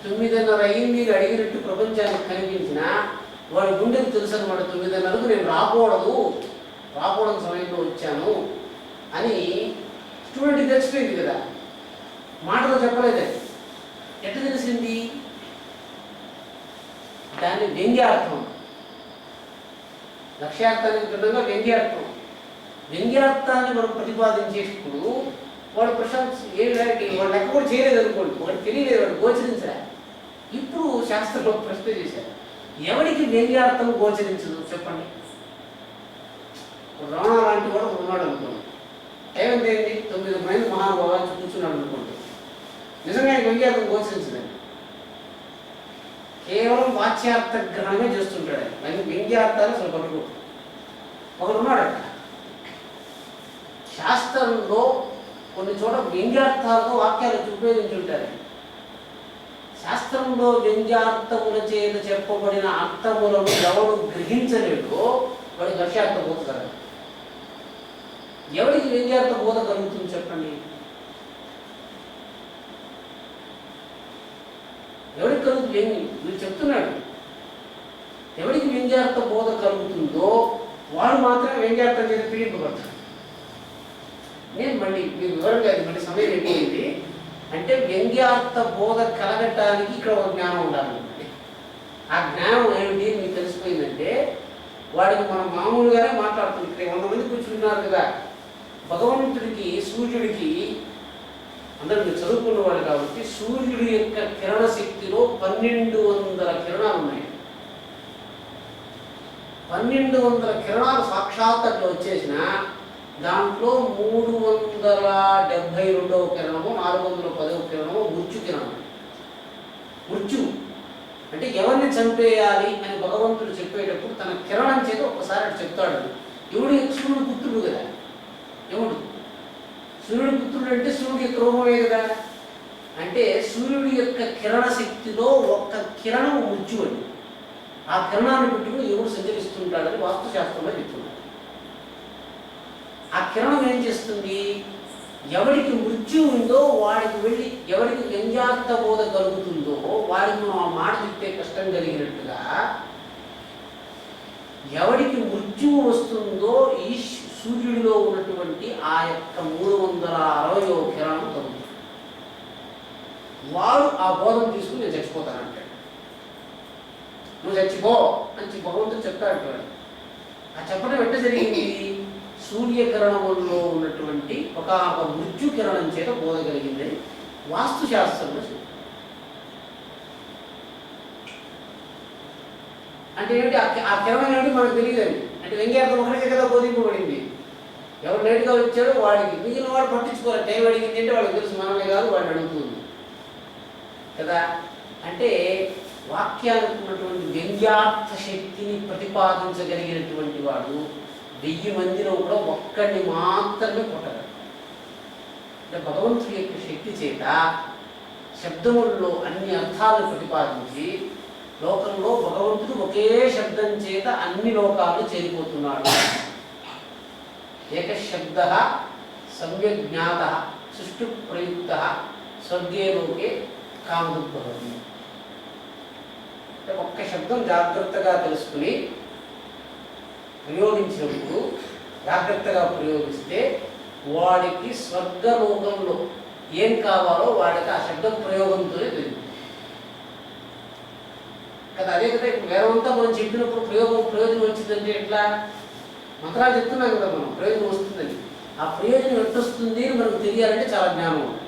9:30 అయింది అడిగినట్టు ప్రపంచానికి కనిపించిన వాడి గుండెకు తెలుసు అనమాట. 9:30కు నేను రాకూడదు సమయంలో వచ్చాను అని స్టూడెంట్కి తెలిసిపోయింది కదా, మాటలో చెప్పలేదు. ఎట్లా తెలిసింది? దాన్ని వ్యంగ్యార్థం, లక్ష్యార్థానికి భిన్నంగా వ్యంగ్యార్థం. వ్యంగ్యార్థాన్ని మనం ప్రతిపాదించేటప్పుడు వాడు ప్రశంస వాడు లెక్క కూడా చేయలేదు అనుకోండి, వాడు తెలియలేదు, వాడు గోచరించరా. ఇప్పుడు శాస్త్రంలో ప్రశ్న చేశారు, ఎవరికి వ్యంగ్యార్థం గోచరించదు చెప్పండి? రమణ లాంటి వాడు ఉన్నాడు అనుకోండి, టైం ఎంత అయింది 9 మంది మహానుభావాన్ని కూర్చున్నాడు అనుకోండి, నిజంగా వ్యంగ్యార్థం గోచరించదండి. కేవలం వాచ్యార్థ గ్రహణమే చేస్తుంటాడు. ఆయన వ్యంగ్యార్థాలు అసలు పట్టుకో. ఒకడు ఉన్నాడట శాస్త్రంలో కొన్ని చోట వ్యంగ్యార్థాలతో వాక్యాలు ఉపయోగించుంటారు. శాస్త్రంలో వ్యంగ్యార్థముల చేత చెప్పబడిన అర్థములను ఎవరు గ్రహించలేడో వాడికి లక్ష్యార్థ బోధ కలగదు. ఎవరికి వ్యంగ్యార్థ బోధ కలుగుతుంది చెప్పండి? ఎవరికి కలుగుతుంది? వీడు చెప్తున్నాడు, ఎవరికి వ్యంగ్యార్థ బోధ కలుగుతుందో వాడు మాత్రమే వ్యంగ్యార్థం చేత పీడింపబడతాడు. నేను మళ్ళీ మీకు వివరంగా మళ్ళీ సమయం అయిపోయింది, అంటే వ్యంగ్యార్థ బోధ కలగటానికి ఇక్కడ ఒక జ్ఞానం ఉండాలండి. ఆ జ్ఞానం ఏమిటి మీకు తెలిసిపోయిందంటే వాడికి మనం మామూలుగానే మాట్లాడుతుంది. ఇక్కడ 100 మంది కూర్చుంటున్నారు కదా, భగవంతుడికి సూర్యుడికి అందరూ మీరు చదువుకున్న వాళ్ళు కాబట్టి సూర్యుడి యొక్క కిరణ శక్తిలో 1200 కిరణాలు ఉన్నాయి. 1200 కిరణాలు సాక్షాత్ అట్లా వచ్చేసిన దాంట్లో 372వ కిరణము 410వ కిరణము మృత్యు కిరణం. మృత్యు అంటే ఎవరిని చంపేయాలి అని భగవంతుడు చెప్పేటప్పుడు తన కిరణం చేత ఒకసారి అటు చెప్తాడు. ఎవడు సూర్యుడు పుత్రుడు కదా, ఎవడు సూర్యుడి పుత్రుడు అంటే సూర్యుడి యొక్క రూపమే కదా. అంటే సూర్యుడి యొక్క కిరణ శక్తిలో ఒక్క కిరణం మృత్యు అండి. ఆ కిరణాన్ని పెట్టుకుని ఎవడు సంచరిస్తుంటాడని వాస్తుశాస్త్రంలో చెప్తున్నాడు. ఆ కిరణం ఏం చేస్తుంది, ఎవరికి మృత్యు ఉందో వాడికి వెళ్ళి, ఎవరికి వ్యంగ్యార్థ బోధ కలుగుతుందో వాడికి మనం ఆ మాట చెప్తే కష్టం కలిగినట్టుగా, ఎవరికి మృత్యువు వస్తుందో ఈ సూర్యుడిలో ఉన్నటువంటి ఆ యొక్క 360వ కిరణం తగ్గుతుంది. వాడు ఆ బోధన తీసుకుని నేను చచ్చిపోతానంటాడు. నువ్వు చచ్చిపో అని భగవంతుడు చెప్తాడు. ఆ చెప్పడం ఎట్ట జరిగింది, సూర్యకిరణంలో ఉన్నటువంటి ఒక మృత్యు కిరణం చేత బోధ కలిగిందని వాస్తుశాస్త్రంలో చెప్తారు. అంటే ఏమిటి ఆ కిరణం ఏమిటి మనకు తెలియదండి. అంటే వ్యంగ్యార్థం ఒకరికే కదా బోధింపబడింది. ఎవరు లేటుగా వచ్చాడో వాడికి, మిగిలిన వాడు పట్టించుకోవాలి. టైం అడిగింది అంటే వాళ్ళకి తెలుసు, మనమే కాదు వాడిని అడుగుతుంది కదా. అంటే వాక్యానికి ఉన్నటువంటి వ్యంగ్యార్థ శక్తిని ప్రతిపాదించగలిగినటువంటి వాడు 1000 మందిలో కూడా ఒక్కడిని మాత్రమే కొట్టగలడు. అంటే భగవంతుడి యొక్క శక్తి చేత శబ్దముల్లో అన్ని అర్థాలను ప్రతిపాదించి లోకంలో భగవంతుడు ఒకే శబ్దం చేత అన్ని లోకాలు చేరిపోతున్నాడు. ఏకశబ్ద సమ్యక్ జ్ఞాత సృష్టి ప్రయుక్త స్వర్గే లోకే కామదుద్భవతి. అంటే ఒక్క శబ్దం జాగ్రత్తగా తెలుసుకుని ప్రయోగించినప్పుడు, జాగ్రత్తగా ప్రయోగిస్తే వాడికి స్వర్గలోకంలో ఏం కావాలో వాడికి ఆ శబ్ద ప్రయోగంతోనే తెలియదు కదా. అదే కదా ఇప్పుడు వేరంతా మనం చెప్పినప్పుడు ప్రయోజనం వచ్చిందంటే ఎట్లా, మంత్రాలు చెప్తున్నాం కదా మనం, ప్రయోజనం వస్తుందని. ఆ ప్రయోజనం ఎట్టొస్తుంది అని మనకు తెలియాలంటే చాలా జ్ఞానం ఉంది.